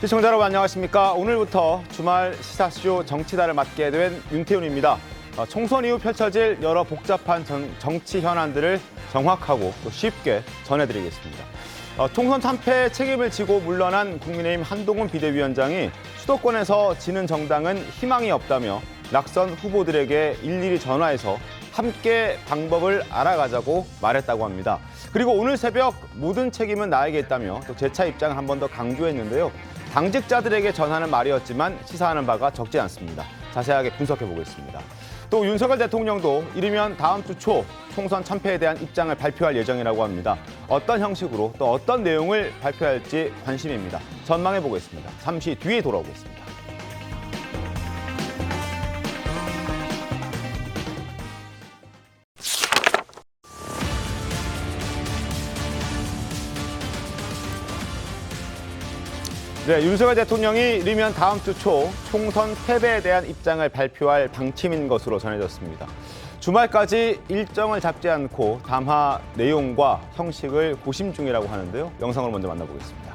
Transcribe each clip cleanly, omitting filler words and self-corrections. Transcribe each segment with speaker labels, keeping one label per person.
Speaker 1: 시청자 여러분 안녕하십니까. 오늘부터 주말 시사쇼 정치다를 맡게 된 윤태훈입니다. 총선 이후 펼쳐질 여러 복잡한 정치 현안들을 정확하고 또 쉽게 전해드리겠습니다. 총선 참패 책임을 지고 물러난 국민의힘 한동훈 비대위원장이 수도권에서 지는 정당은 희망이 없다며 낙선 후보들에게 일일이 전화해서 함께 방법을 알아가자고 말했다고 합니다. 그리고 오늘 새벽 모든 책임은 나에게 있다며 또 재차 입장을 한 번 더 강조했는데요. 당직자들에게 전하는 말이었지만 시사하는 바가 적지 않습니다. 자세하게 분석해 보겠습니다. 또 윤석열 대통령도 이르면 다음 주 초 총선 참패에 대한 입장을 발표할 예정이라고 합니다. 어떤 형식으로 또 어떤 내용을 발표할지 관심입니다. 전망해 보겠습니다. 잠시 뒤에 돌아오겠습니다. 네, 윤석열 대통령이 이르면 다음 주 초 총선 패배에 대한 입장을 발표할 방침인 것으로 전해졌습니다. 주말까지 일정을 잡지 않고 담화 내용과 형식을 고심 중이라고 하는데요. 영상으로 먼저 만나보겠습니다.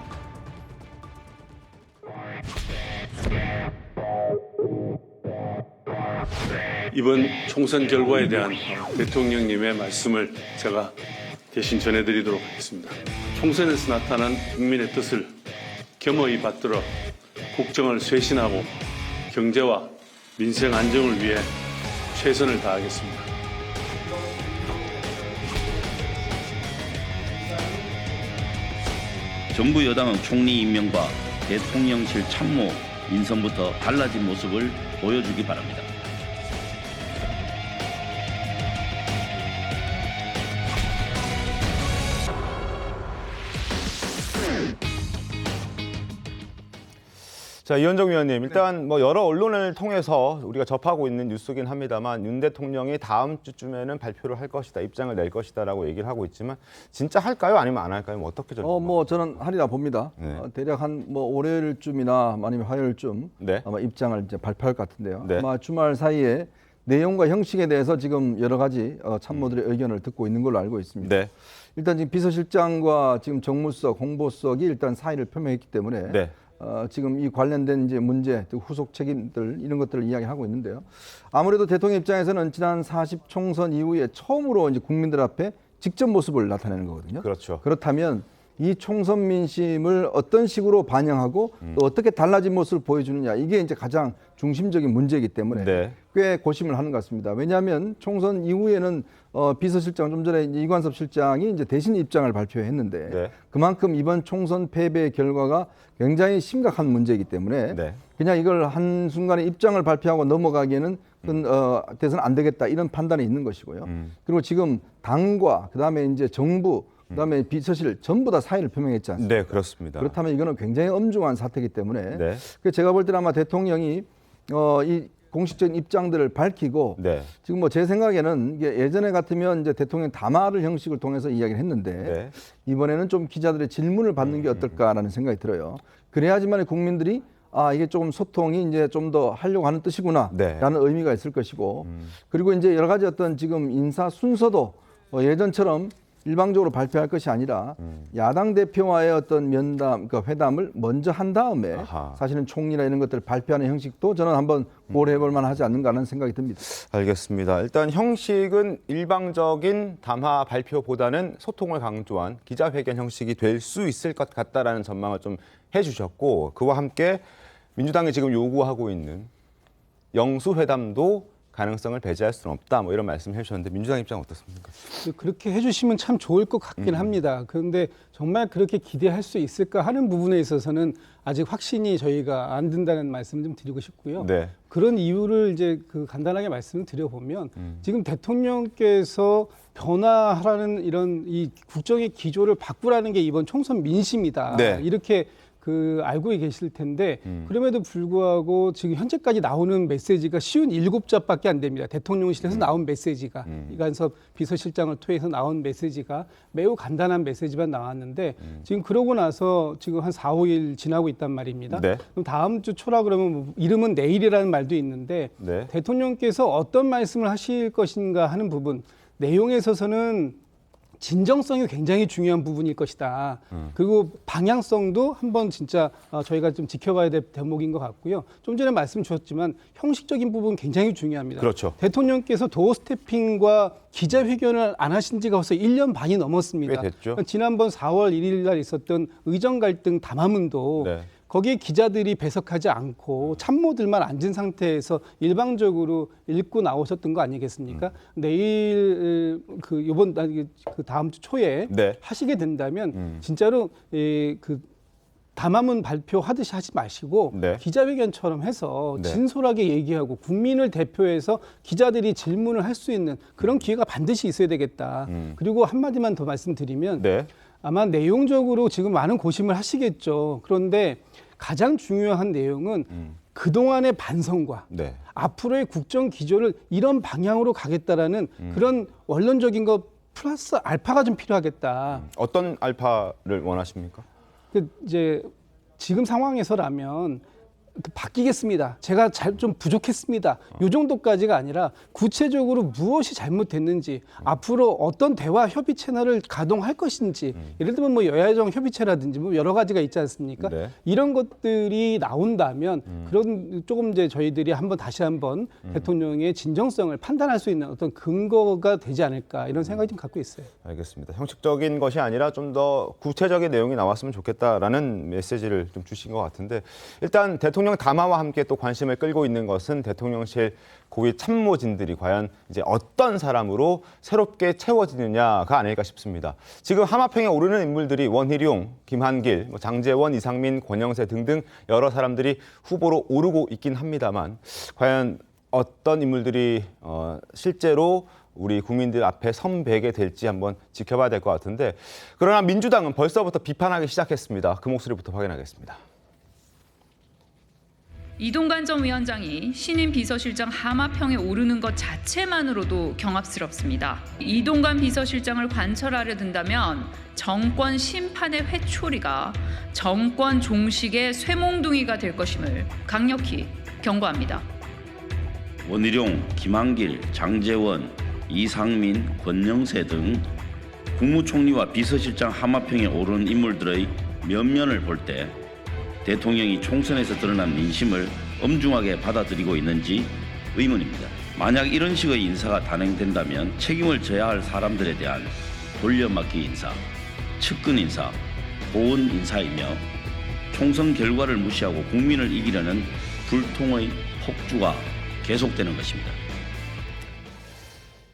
Speaker 2: 이번 총선 결과에 대한 대통령님의 말씀을 제가 대신 전해드리도록 하겠습니다. 총선에서 나타난 국민의 뜻을 겸허히 받들어 국정을 쇄신하고 경제와 민생 안정을 위해 최선을 다하겠습니다.
Speaker 3: 정부 여당은 총리 임명과 대통령실 참모 인선부터 달라진 모습을 보여주기 바랍니다.
Speaker 1: 자, 이현정 위원님, 일단 여러 언론을 통해서 우리가 접하고 있는 뉴스긴 합니다만 윤 대통령이 다음 주쯤에는 발표를 할 것이다, 입장을 낼 것이다라고 얘기를 하고 있지만 진짜 할까요? 아니면 안 할까요? 어떻게
Speaker 4: 저는 하리라 봅니다.
Speaker 1: 네.
Speaker 4: 대략 한 월요일쯤이나 아니면 화요일쯤
Speaker 1: 네.
Speaker 4: 아마 입장을 이제 발표할 것 같은데요.
Speaker 1: 네.
Speaker 4: 아마 주말 사이에 내용과 형식에 대해서 지금 여러 가지 참모들의 의견을 듣고 있는 걸로 알고 있습니다.
Speaker 1: 네.
Speaker 4: 일단 지금 비서실장과 지금 정무수석, 홍보수석이 일단 사의를 표명했기 때문에
Speaker 1: 네.
Speaker 4: 지금 이 관련된 이제 문제, 후속 책임들 이런 것들을 이야기하고 있는데요. 아무래도 대통령 입장에서는 지난 40 총선 이후에 처음으로 이제 국민들 앞에 직접 모습을 나타내는 거거든요.
Speaker 1: 그렇죠.
Speaker 4: 그렇다면 이 총선 민심을 어떤 식으로 반영하고 또 어떻게 달라진 모습을 보여주느냐 이게 이제 가장 중심적인 문제이기 때문에
Speaker 1: 네.
Speaker 4: 꽤 고심을 하는 것 같습니다. 왜냐하면 총선 이후에는 비서실장 좀 전에 이제 이관섭 실장이 이제 대신 입장을 발표했는데
Speaker 1: 네. 그만큼
Speaker 4: 그만큼 이번 총선 패배의 결과가 굉장히 심각한 문제이기 때문에
Speaker 1: 네.
Speaker 4: 그냥 이걸 한순간에 입장을 발표하고 넘어가기에는 돼서는 안 되겠다 이런 판단이 있는 것이고요. 그리고 지금 당과 그다음에 이제 정부 그다음에 비서실 전부 다 사의를 표명했지 않습니까?
Speaker 1: 네, 그렇습니다.
Speaker 4: 그렇다면 이거는 굉장히 엄중한 사태이기 때문에
Speaker 1: 네.
Speaker 4: 제가 볼 때는 아마 대통령이 이 공식적인 입장들을 밝히고
Speaker 1: 네.
Speaker 4: 지금 제 생각에는 이게 예전에 같으면 이제 대통령 담화를 형식을 통해서 이야기를 했는데
Speaker 1: 네.
Speaker 4: 이번에는 좀 기자들의 질문을 받는 게 어떨까라는 생각이 들어요. 그래야지만 국민들이 이게 조금 소통이 이제 좀 더 하려고 하는 뜻이구나라는
Speaker 1: 네.
Speaker 4: 의미가 있을 것이고 그리고 이제 여러 가지 어떤 지금 인사 순서도 예전처럼 일방적으로 발표할 것이 아니라 야당 대표와의 어떤 면담, 그러니까 회담을 먼저 한 다음에
Speaker 1: 아하.
Speaker 4: 사실은 총리나 이런 것들을 발표하는 형식도 저는 한번 고려해 볼 만하지 않는가 하는 생각이 듭니다.
Speaker 1: 알겠습니다. 일단 형식은 일방적인 담화 발표보다는 소통을 강조한 기자회견 형식이 될 수 있을 것 같다라는 전망을 좀 해주셨고 그와 함께 민주당이 지금 요구하고 있는 영수회담도 가능성을 배제할 수는 없다. 이런 말씀을 해주셨는데 민주당 입장 어떻습니까?
Speaker 5: 그렇게 해주시면 참 좋을 것 같긴 합니다. 그런데 정말 그렇게 기대할 수 있을까 하는 부분에 있어서는 아직 확신이 저희가 안 든다는 말씀을 좀 드리고 싶고요.
Speaker 1: 네.
Speaker 5: 그런 이유를 이제 간단하게 말씀을 드려보면 지금 대통령께서 변화하라는 이런 이 국정의 기조를 바꾸라는 게 이번 총선 민심이다.
Speaker 1: 네.
Speaker 5: 이렇게 알고 계실 텐데 그럼에도 불구하고 지금 현재까지 나오는 메시지가 쉬운 7자밖에 안 됩니다. 대통령실에서 나온 메시지가 이관섭 비서실장을 통해서 나온 메시지가 매우 간단한 메시지만 나왔는데 지금 그러고 나서 지금 한 4, 5일 지나고 있단 말입니다.
Speaker 1: 네.
Speaker 5: 그럼 다음 주 초라 그러면 이름은 내일이라는 말도 있는데
Speaker 1: 네.
Speaker 5: 대통령께서 어떤 말씀을 하실 것인가 하는 부분 내용에 있어서는 진정성이 굉장히 중요한 부분일 것이다. 그리고 방향성도 한번 진짜 저희가 좀 지켜봐야 될 대목인 것 같고요. 좀 전에 말씀 주셨지만 형식적인 부분 굉장히 중요합니다.
Speaker 1: 그렇죠.
Speaker 5: 대통령께서 도어 스태핑과 기자회견을 안 하신 지가 벌써 1년 반이 넘었습니다.
Speaker 1: 꽤 됐죠.
Speaker 5: 지난번 4월 1일 날 있었던 의정 갈등 담화문도
Speaker 1: 네.
Speaker 5: 거기에 기자들이 배석하지 않고 참모들만 앉은 상태에서 일방적으로 읽고 나오셨던 거 아니겠습니까? 내일 요번 그 다음 주 초에
Speaker 1: 네.
Speaker 5: 하시게 된다면 진짜로 그 담화문 발표하듯이 하지 마시고
Speaker 1: 네.
Speaker 5: 기자회견처럼 해서
Speaker 1: 네.
Speaker 5: 진솔하게 얘기하고 국민을 대표해서 기자들이 질문을 할 수 있는 그런 기회가 반드시 있어야 되겠다. 그리고 한마디만 더 말씀드리면
Speaker 1: 네.
Speaker 5: 아마 내용적으로 지금 많은 고심을 하시겠죠. 그런데 가장 중요한 내용은 그동안의 반성과
Speaker 1: 네.
Speaker 5: 앞으로의 국정 기조를 이런 방향으로 가겠다라는 그런 원론적인 것 플러스 알파가 좀 필요하겠다.
Speaker 1: 어떤 알파를 원하십니까?
Speaker 5: 그 이제 지금 상황에서라면 바뀌겠습니다. 제가 좀 부족했습니다. 이 정도까지가 아니라 구체적으로 무엇이 잘못됐는지 앞으로 어떤 대화 협의 채널을 가동할 것인지 예를 들면 뭐 여야정 협의체라든지 뭐 여러 가지가 있지 않습니까?
Speaker 1: 네.
Speaker 5: 이런 것들이 나온다면 그런 조금 이제 저희들이 다시 한번 대통령의 진정성을 판단할 수 있는 어떤 근거가 되지 않을까 이런 생각이 좀 갖고 있어요.
Speaker 1: 알겠습니다. 형식적인 것이 아니라 좀 더 구체적인 내용이 나왔으면 좋겠다라는 메시지를 좀 주신 것 같은데 일단 대통령 담화와 함께 또 관심을 끌고 있는 것은 대통령실 고위 참모진들이 과연 이제 어떤 사람으로 새롭게 채워지느냐가 아닐까 싶습니다. 지금 하마평에 오르는 인물들이 원희룡, 김한길, 장제원, 이상민, 권영세 등등 여러 사람들이 후보로 오르고 있긴 합니다만 과연 어떤 인물들이 실제로 우리 국민들 앞에 선배게 될지 한번 지켜봐야 될 것 같은데 그러나 민주당은 벌써부터 비판하기 시작했습니다. 그 목소리부터 확인하겠습니다.
Speaker 6: 이동관 전 위원장이 신임 비서실장 하마평에 오르는 것 자체만으로도 경압스럽습니다. 이동관 비서실장을 관철하려 든다면 정권 심판의 회초리가 정권 종식의 쇠몽둥이가 될 것임을 강력히 경고합니다.
Speaker 3: 원희룡, 김한길, 장제원, 이상민, 권영세 등 국무총리와 비서실장 하마평에 오른 인물들의 면면을 볼 때 대통령이 총선에서 드러난 민심을 엄중하게 받아들이고 있는지 의문입니다. 만약 이런 식의 인사가 단행된다면 책임을 져야 할 사람들에 대한 돌려막기 인사, 측근 인사, 보은 인사이며 총선 결과를 무시하고 국민을 이기려는 불통의 폭주가 계속되는 것입니다.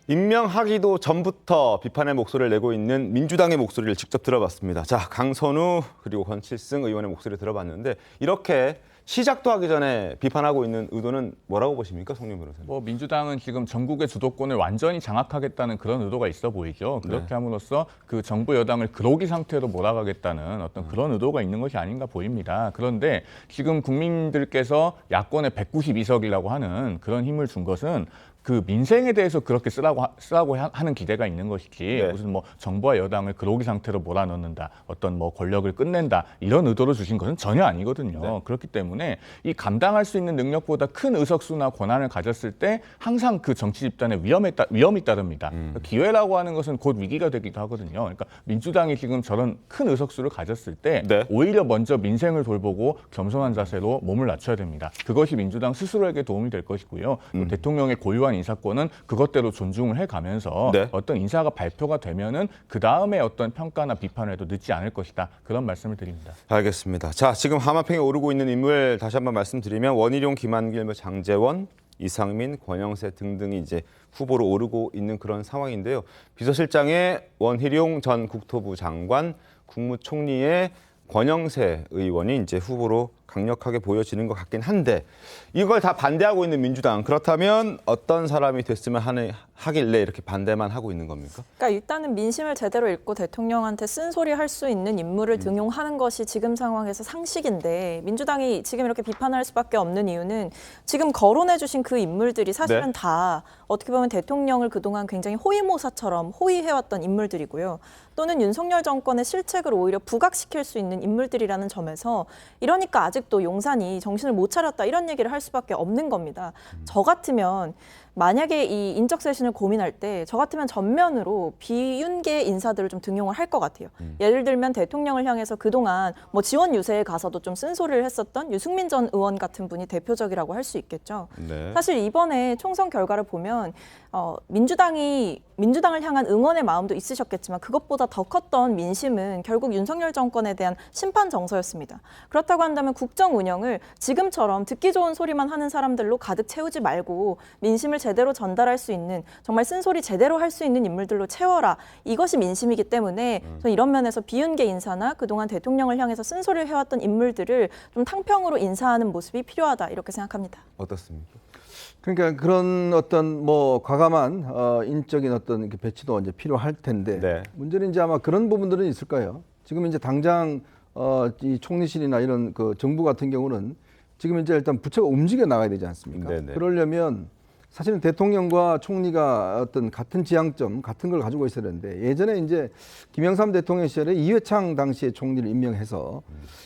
Speaker 1: 임명하기도 전부터 비판의 목소리를 내고 있는 민주당의 목소리를 직접 들어봤습니다. 자, 강선우 그리고 권칠승 의원의 목소리를 들어봤는데 이렇게 시작도 하기 전에 비판하고 있는 의도는 뭐라고 보십니까, 송림 변호사님?
Speaker 7: 뭐 민주당은 지금 전국의 주도권을 완전히 장악하겠다는 그런 의도가 있어 보이죠. 그렇게
Speaker 1: 네.
Speaker 7: 함으로써 그 정부 여당을 그러기 상태로 몰아가겠다는 어떤 그런 의도가 있는 것이 아닌가 보입니다. 그런데 지금 국민들께서 야권의 192석이라고 하는 그런 힘을 준 것은 그 민생에 대해서 그렇게 쓰라고 하는 기대가 있는 것이지
Speaker 1: 네.
Speaker 7: 무슨 뭐 정부와 여당을 그러기 상태로 몰아넣는다, 어떤 뭐 권력을 끝낸다 이런 의도로 주신 것은 전혀 아니거든요.
Speaker 1: 네.
Speaker 7: 그렇기 때문에 이 감당할 수 있는 능력보다 큰 의석수나 권한을 가졌을 때 항상 그 정치 집단에 위험이 따릅니다. 기회라고 하는 것은 곧 위기가 되기도 하거든요. 그러니까 민주당이 지금 저런 큰 의석수를 가졌을 때
Speaker 1: 네.
Speaker 7: 오히려 먼저 민생을 돌보고 겸손한 자세로 몸을 낮춰야 됩니다. 그것이 민주당 스스로에게 도움이 될 것이고요. 또 대통령의 고유한 인사권은 그것대로 존중을 해가면서
Speaker 1: 네.
Speaker 7: 어떤 인사가 발표가 되면은 그 다음에 어떤 평가나 비판을 해도 늦지 않을 것이다. 그런 말씀을 드립니다.
Speaker 1: 알겠습니다. 자, 지금 하마평에 오르고 있는 인물 다시 한번 말씀드리면 원희룡, 김한길, 장제원, 이상민, 권영세 등등이 이제 후보로 오르고 있는 그런 상황인데요. 비서실장의 원희룡 전 국토부 장관, 국무총리의 권영세 의원이 이제 후보로 강력하게 보여지는 것 같긴 한데 이걸 다 반대하고 있는 민주당, 그렇다면 어떤 사람이 됐으면 하길래 이렇게 반대만 하고 있는 겁니까?
Speaker 8: 그러니까 일단은 민심을 제대로 읽고 대통령한테 쓴소리 할 수 있는 인물을 등용하는 것이 지금 상황에서 상식인데 민주당이 지금 이렇게 비판할 수밖에 없는 이유는 지금 거론해 주신 그 인물들이 사실은
Speaker 1: 네.
Speaker 8: 다 어떻게 보면 대통령을 그동안 굉장히 호위모사처럼 호위해왔던 인물들이고요. 또는 윤석열 정권의 실책을 오히려 부각시킬 수 있는 인물들이라는 점에서 이러니까 아직 아직도 용산이 정신을 못 차렸다 이런 얘기를 할 수밖에 없는 겁니다. 저 같으면 만약에 이 인적 쇄신을 고민할 때 저 같으면 전면으로 비윤계 인사들을 좀 등용을 할 것 같아요. 예를 들면 대통령을 향해서 그동안 뭐 지원 유세에 가서도 좀 쓴소리를 했었던 유승민 전 의원 같은 분이 대표적이라고 할 수 있겠죠.
Speaker 1: 네.
Speaker 8: 사실 이번에 총선 결과를 보면 민주당을 향한 응원의 마음도 있으셨겠지만 그것보다 더 컸던 민심은 결국 윤석열 정권에 대한 심판 정서였습니다. 그렇다고 한다면 국정 운영을 지금처럼 듣기 좋은 소리만 하는 사람들로 가득 채우지 말고 민심을 제대로 전달할 수 있는 정말 쓴소리 제대로 할 수 있는 인물들로 채워라. 이것이 민심이기 때문에 저는 이런 면에서 비윤계 인사나 그동안 대통령을 향해서 쓴소리를 해왔던 인물들을 좀 탕평으로 인사하는 모습이 필요하다 이렇게 생각합니다.
Speaker 1: 어떻습니까?
Speaker 4: 그러니까 그런 어떤 뭐 과감한 인적인 어떤 이렇게 배치도 이제 필요할 텐데
Speaker 1: 네.
Speaker 4: 문제는 이제 아마 그런 부분들은 있을 거예요. 지금 이제 당장 이 총리실이나 이런 그 정부 같은 경우는 지금 이제 일단 부처가 움직여 나가야 되지 않습니까?
Speaker 1: 네네.
Speaker 4: 그러려면 사실은 대통령과 총리가 어떤 같은 지향점, 같은 걸 가지고 있어야 되는데 예전에 이제 김영삼 대통령 시절에 이회창 당시에 총리를 임명해서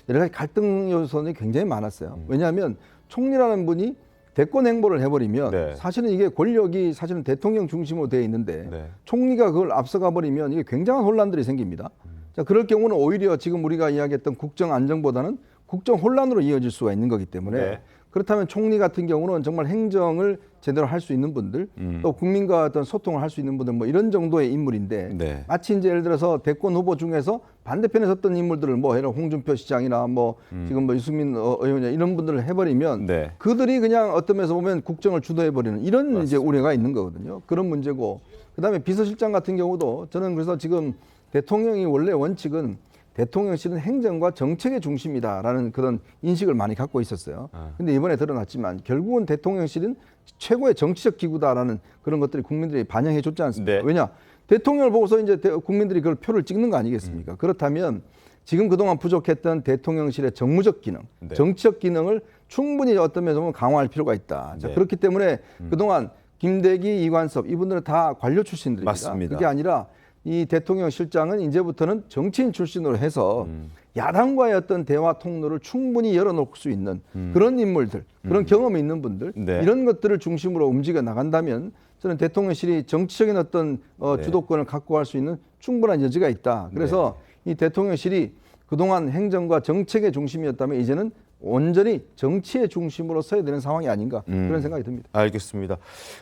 Speaker 4: 여러 가지 갈등 요소는 굉장히 많았어요. 왜냐하면 총리라는 분이 대권 행보를 해버리면
Speaker 1: 네.
Speaker 4: 사실은 이게 권력이 사실은 대통령 중심으로 되어 있는데
Speaker 1: 네.
Speaker 4: 총리가 그걸 앞서가 버리면 이게 굉장한 혼란들이 생깁니다. 자, 그럴 경우는 오히려 지금 우리가 이야기했던 국정 안정보다는 국정 혼란으로 이어질 수가 있는 거기 때문에
Speaker 1: 네.
Speaker 4: 그렇다면 총리 같은 경우는 정말 행정을 제대로 할 수 있는 분들 또 국민과 어떤 소통을 할 수 있는 분들 뭐 이런 정도의 인물인데
Speaker 1: 네.
Speaker 4: 마치 이제 예를 들어서 대권 후보 중에서 반대편에 섰던 인물들을 뭐 예를 들어 홍준표 시장이나 뭐 지금 뭐 유승민 의원이나 이런 분들을 해버리면
Speaker 1: 네.
Speaker 4: 그들이 그냥 어떤 면에서 보면 국정을 주도해버리는 이런 이제 우려가 있는 거거든요. 그런 문제고 그다음에 비서실장 같은 경우도 저는 그래서 지금 대통령이 원래 원칙은 대통령실은 행정과 정책의 중심이다라는 그런 인식을 많이 갖고 있었어요. 근데 이번에 드러났지만 결국은 대통령실은 최고의 정치적 기구다라는 그런 것들이 국민들이 반영해 줬지 않습니까?
Speaker 1: 네.
Speaker 4: 왜냐? 대통령을 보고서 이제 국민들이 그걸 표를 찍는 거 아니겠습니까? 그렇다면 지금 그동안 부족했던 대통령실의 정무적 기능,
Speaker 1: 네.
Speaker 4: 정치적 기능을 충분히 어떤 면에서 보면 강화할 필요가 있다. 자,
Speaker 1: 네.
Speaker 4: 그렇기 때문에 그동안 김대기, 이관섭 이분들은 다 관료 출신들입니다.
Speaker 1: 맞습니다.
Speaker 4: 그게 아니라 이 대통령 실장은 이제부터는 정치인 출신으로 해서 야당과의 어떤 대화 통로를 충분히 열어놓을 수 있는 그런 인물들, 그런 경험이 있는 분들
Speaker 1: 네.
Speaker 4: 이런 것들을 중심으로 움직여 나간다면 저는 대통령실이 정치적인 어떤
Speaker 1: 네.
Speaker 4: 주도권을 갖고 갈 수 있는 충분한 여지가 있다. 그래서 이 대통령실이 그동안 행정과 정책의 중심이었다면 이제는 온전히 정치의 중심으로 서야 되는 상황이 아닌가 그런 생각이 듭니다.
Speaker 1: 알겠습니다.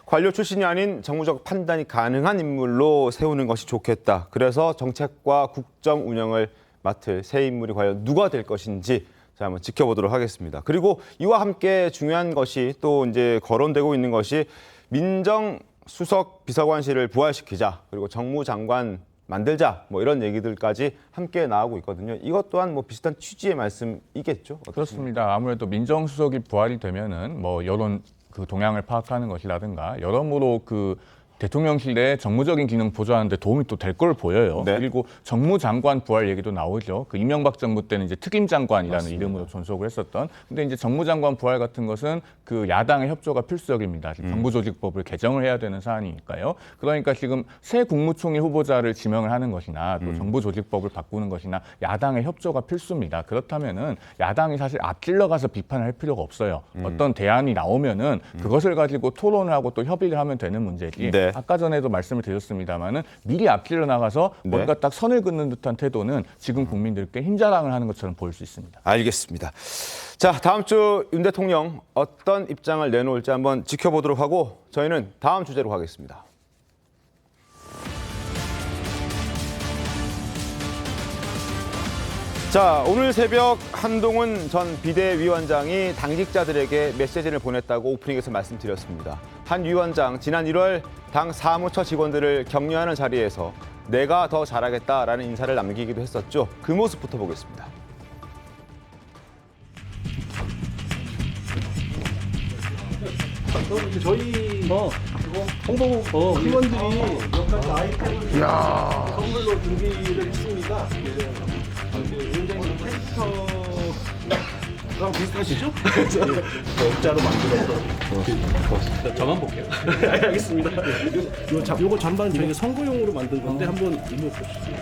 Speaker 1: 관료 출신이 아닌 정무적 판단이 가능한 인물로 세우는 것이 좋겠다. 그래서 정책과 국정 운영을 맡을 새 인물이 과연 누가 될 것인지 자, 한번 지켜보도록 하겠습니다. 그리고 이와 함께 중요한 것이 또 이제 거론되고 있는 것이 민정수석 비서관실을 부활시키자. 그리고 정무장관 만들자. 뭐 이런 얘기들까지 함께 나오고 있거든요. 이것 또한 뭐 비슷한 취지의 말씀이겠죠. 어떻습니까?
Speaker 7: 그렇습니다. 아무래도 민정수석이 부활이 되면은 뭐 여론 그 동향을 파악하는 것이라든가 여러모로 그 대통령실 내 정무적인 기능 보좌하는 데 도움이 또 될 걸 보여요.
Speaker 1: 네.
Speaker 7: 그리고 정무장관 부활 얘기도 나오죠. 그 이명박 정부 때는 이제 특임장관이라는 이름으로 존속을 했었던. 근데 이제 정무장관 부활 같은 것은 그 야당의 협조가 필수적입니다. 정부조직법을 개정을 해야 되는 사안이니까요. 그러니까 지금 새 국무총리 후보자를 지명을 하는 것이나 또 정부조직법을 바꾸는 것이나 야당의 협조가 필수입니다. 그렇다면은 야당이 사실 앞질러 가서 비판을 할 필요가 없어요. 어떤 대안이 나오면은 그것을 가지고 토론을 하고 또 협의를 하면 되는 문제지.
Speaker 1: 네.
Speaker 7: 아까 전에도 말씀을 드렸습니다만은 미리 앞질러 나가서
Speaker 1: 네.
Speaker 7: 뭔가 딱 선을 긋는 듯한 태도는 지금 국민들께 힘자랑을 하는 것처럼 보일 수 있습니다.
Speaker 1: 알겠습니다. 자, 다음 주 윤 대통령 어떤 입장을 내놓을지 한번 지켜보도록 하고 저희는 다음 주제로 가겠습니다. 자, 오늘 새벽 한동훈 전 비대위원장이 당직자들에게 메시지를 보냈다고 오프닝에서 말씀드렸습니다. 한 위원장 지난 1월 당 사무처 직원들을 격려하는 자리에서 내가 더 잘하겠다라는 인사를 남기기도 했었죠. 그 모습부터 보겠습니다.
Speaker 9: 저희 홍보 팀원들이 몇 가지 아이템을 선물로 준비를 했습니다. 위원장님 캐릭터랑 비슷하시죠? 액자로 만들어서 저만 볼게요. 알겠습니다. 요거 잠반 저희가 선거용으로 만든 건데 한번 입어보시죠.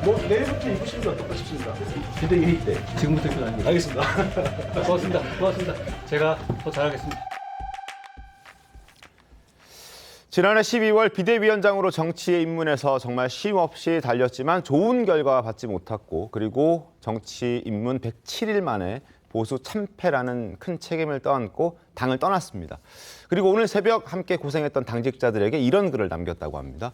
Speaker 9: 뭐 내일부터 입으시는 게 어떨까 싶습니다. 비대위 때 지금부터 입고 다닙니다. 알겠습니다. 고맙습니다. 제가 더 잘하겠습니다.
Speaker 1: 지난해 12월 비대위원장으로 정치에 입문해서 정말 쉼없이 달렸지만 좋은 결과 받지 못했고, 그리고 정치 입문 107일 만에 보수 참패라는 큰 책임을 떠안고 당을 떠났습니다. 그리고 오늘 새벽 함께 고생했던 당직자들에게 이런 글을 남겼다고 합니다.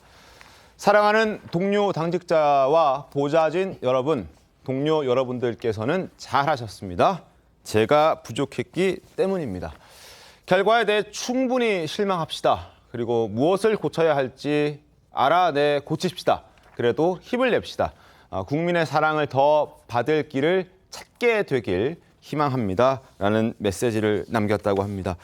Speaker 1: 사랑하는 동료 당직자와 보좌진 여러분, 동료 여러분들께서는 잘하셨습니다. 제가 부족했기 때문입니다. 결과에 대해 충분히 실망합시다. 그리고 무엇을 고쳐야 할지 알아내 고칩시다. 그래도 힘을 냅시다. 국민의 사랑을 더 받을 길을 찾게 되길 희망합니다. 라는 메시지를 남겼다고 합니다.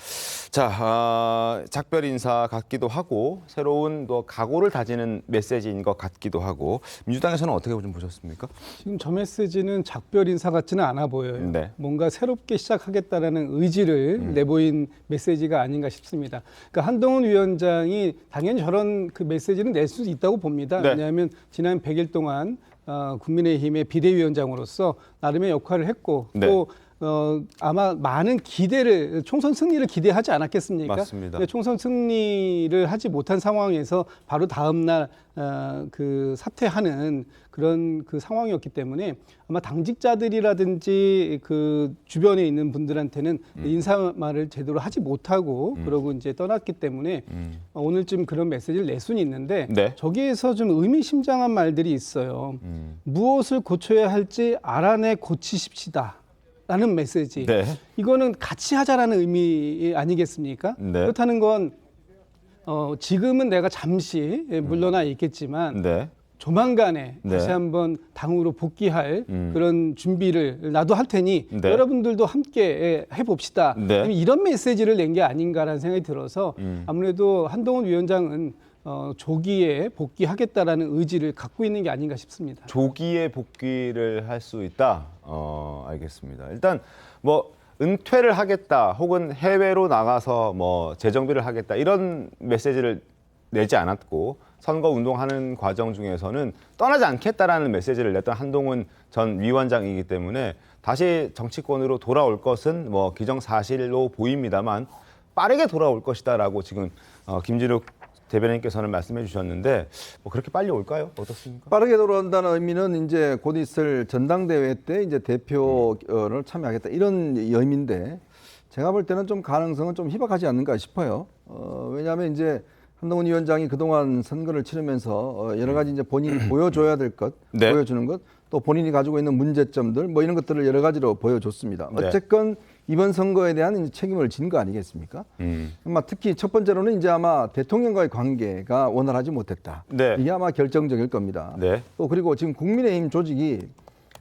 Speaker 1: 자, 작별 인사 같기도 하고 새로운 또 각오를 다지는 메시지인 것 같기도 하고, 민주당에서는 어떻게 좀 보셨습니까?
Speaker 5: 지금 저 메시지는 작별 인사 같지는 않아 보여요.
Speaker 1: 네.
Speaker 5: 뭔가 새롭게 시작하겠다라는 의지를 내보인 메시지가 아닌가 싶습니다. 그러니까 한동훈 위원장이 당연히 저런 그 메시지는 낼 수 있다고 봅니다.
Speaker 1: 네.
Speaker 5: 왜냐하면 지난 100일 동안 국민의힘의 비대위원장으로서 나름의 역할을 했고,
Speaker 1: 네.
Speaker 5: 또 아마 많은 기대를, 총선 승리를 기대하지 않았겠습니까?
Speaker 1: 맞습니다.
Speaker 5: 근데 총선 승리를 하지 못한 상황에서 바로 다음 날 그 사퇴하는 그런 그 상황이었기 때문에 아마 당직자들이라든지 그 주변에 있는 분들한테는 인사말을 제대로 하지 못하고 그러고 이제 떠났기 때문에 오늘쯤 그런 메시지를 낼 수는 있는데,
Speaker 1: 네.
Speaker 5: 저기에서 좀 의미심장한 말들이 있어요. 무엇을 고쳐야 할지 알아내 고치십시다. 라는 메시지.
Speaker 1: 네.
Speaker 5: 이거는 같이 하자라는 의미 아니겠습니까?
Speaker 1: 네.
Speaker 5: 그렇다는 건 지금은 내가 잠시 물러나 있겠지만
Speaker 1: 네.
Speaker 5: 조만간에
Speaker 1: 네.
Speaker 5: 다시 한번 당으로 복귀할 그런 준비를 나도 할 테니
Speaker 1: 네.
Speaker 5: 여러분들도 함께 해봅시다.
Speaker 1: 네.
Speaker 5: 이런 메시지를 낸 게 아닌가라는 생각이 들어서 아무래도 한동훈 위원장은 조기에 복귀하겠다라는 의지를 갖고 있는 게 아닌가 싶습니다.
Speaker 1: 조기에 복귀를 할 수 있다. 알겠습니다. 일단 뭐 은퇴를 하겠다, 혹은 해외로 나가서 뭐 재정비를 하겠다, 이런 메시지를 내지 않았고, 선거 운동하는 과정 중에서는 떠나지 않겠다라는 메시지를 냈던 한동훈 전 위원장이기 때문에 다시 정치권으로 돌아올 것은 뭐 기정사실로 보입니다만 빠르게 돌아올 것이다라고 지금 김진욱 대변인께서는 말씀해 주셨는데, 뭐 그렇게 빨리 올까요? 어떻습니까?
Speaker 4: 빠르게 돌아온다는 의미는 이제 곧 있을 전당대회 때 이제 대표를 참여하겠다, 이런 의미인데, 제가 볼 때는 좀 가능성은 좀 희박하지 않는가 싶어요. 왜냐하면 이제 한동훈 위원장이 그동안 선거를 치르면서 여러 가지 이제 본인이 보여줘야 될 것,
Speaker 1: 네.
Speaker 4: 보여주는 것, 또 본인이 가지고 있는 문제점들, 뭐 이런 것들을 여러 가지로 보여줬습니다.
Speaker 1: 네.
Speaker 4: 어쨌건 이번 선거에 대한 이제 책임을 진 거 아니겠습니까? 아마 특히 첫 번째로는 이제 아마 대통령과의 관계가 원활하지 못했다.
Speaker 1: 네.
Speaker 4: 이게 아마 결정적일 겁니다.
Speaker 1: 네.
Speaker 4: 또 그리고 지금 국민의힘 조직이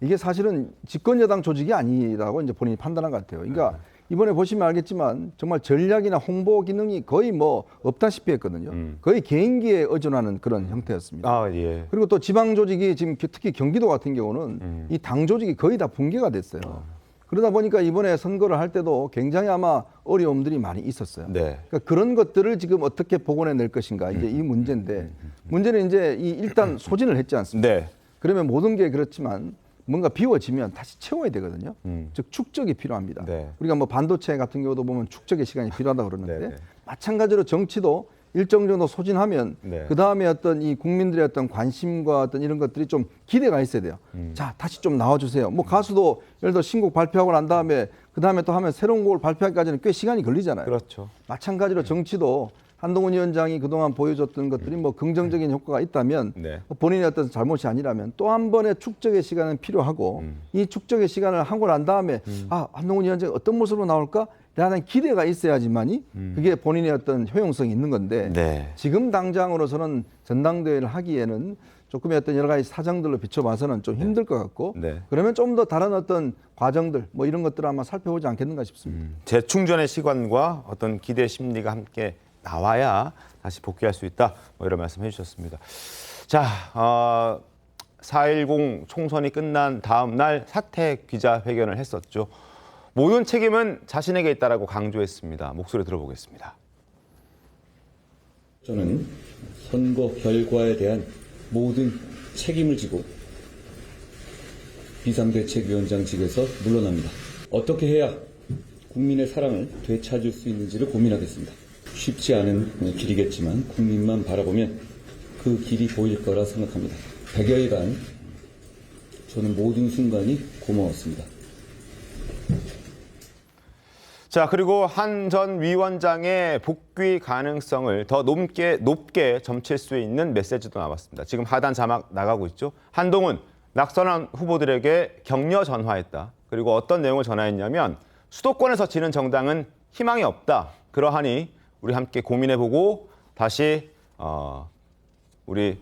Speaker 4: 이게 사실은 집권 여당 조직이 아니라고 이제 본인이 판단한 것 같아요. 그러니까 이번에 보시면 알겠지만 정말 전략이나 홍보 기능이 거의 뭐 없다시피 했거든요. 거의 개인기에 의존하는 그런 형태였습니다.
Speaker 1: 아, 예.
Speaker 4: 그리고 또 지방 조직이 지금 특히 경기도 같은 경우는 이 당 조직이 거의 다 붕괴가 됐어요. 그러다 보니까 이번에 선거를 할 때도 굉장히 아마 어려움들이 많이 있었어요.
Speaker 1: 네.
Speaker 4: 그러니까 그런 것들을 지금 어떻게 복원해낼 것인가, 이제 이 문제인데, 문제는 이제 일단 소진을 했지 않습니까?
Speaker 1: 네.
Speaker 4: 그러면 모든 게 그렇지만 뭔가 비워지면 다시 채워야 되거든요. 즉 축적이 필요합니다.
Speaker 1: 네.
Speaker 4: 우리가 뭐 반도체 같은 경우도 보면 축적의 시간이 필요하다고 그러는데,
Speaker 1: 네, 네.
Speaker 4: 마찬가지로 정치도 일정 정도 소진하면
Speaker 1: 네.
Speaker 4: 그 다음에 어떤 이 국민들의 어떤 관심과 어떤 이런 것들이 좀 기대가 있어야 돼요. 자, 다시 좀 나와주세요. 뭐 가수도 예를 들어 신곡 발표하고 난 다음에 그 다음에 또 하면 새로운 곡을 발표하기까지는 꽤 시간이 걸리잖아요.
Speaker 1: 그렇죠.
Speaker 4: 마찬가지로 정치도 한동훈 위원장이 그동안 보여줬던 것들이 뭐 긍정적인 효과가 있다면,
Speaker 1: 네.
Speaker 4: 본인의 어떤 잘못이 아니라면 또 한 번의 축적의 시간은 필요하고, 이 축적의 시간을 하고 난 다음에 한동훈 위원장이 어떤 모습으로 나올까? 라는 기대가 있어야지만이 그게 본인의 어떤 효용성이 있는 건데,
Speaker 1: 네.
Speaker 4: 지금 당장으로서는 전당대회를 하기에는 조금의 어떤 여러 가지 사정들로 비춰봐서는 좀 힘들 것 같고,
Speaker 1: 네.
Speaker 4: 그러면 좀 더 다른 어떤 과정들 뭐 이런 것들을 아마 살펴보지 않겠는가 싶습니다.
Speaker 1: 재충전의 시간과 어떤 기대 심리가 함께 나와야 다시 복귀할 수 있다. 뭐 이런 말씀 해주셨습니다. 자, 4.10 총선이 끝난 다음 날 사퇴 기자회견을 했었죠. 모든 책임은 자신에게 있다라고 강조했습니다. 목소리 들어보겠습니다.
Speaker 10: 저는 선거 결과에 대한 모든 책임을 지고 비상대책위원장직에서 물러납니다. 어떻게 해야 국민의 사랑을 되찾을 수 있는지를 고민하겠습니다. 쉽지 않은 길이겠지만 국민만 바라보면 그 길이 보일 거라 생각합니다. 100여일간 저는 모든 순간이 고마웠습니다.
Speaker 1: 자, 그리고 한 전 위원장의 복귀 가능성을 더 높게 점칠 수 있는 메시지도 나왔습니다. 지금 하단 자막 나가고 있죠. 한동훈, 낙선한 후보들에게 격려 전화했다. 그리고 어떤 내용을 전화했냐면 수도권에서 지는 정당은 희망이 없다. 그러하니 우리 함께 고민해보고 다시 우리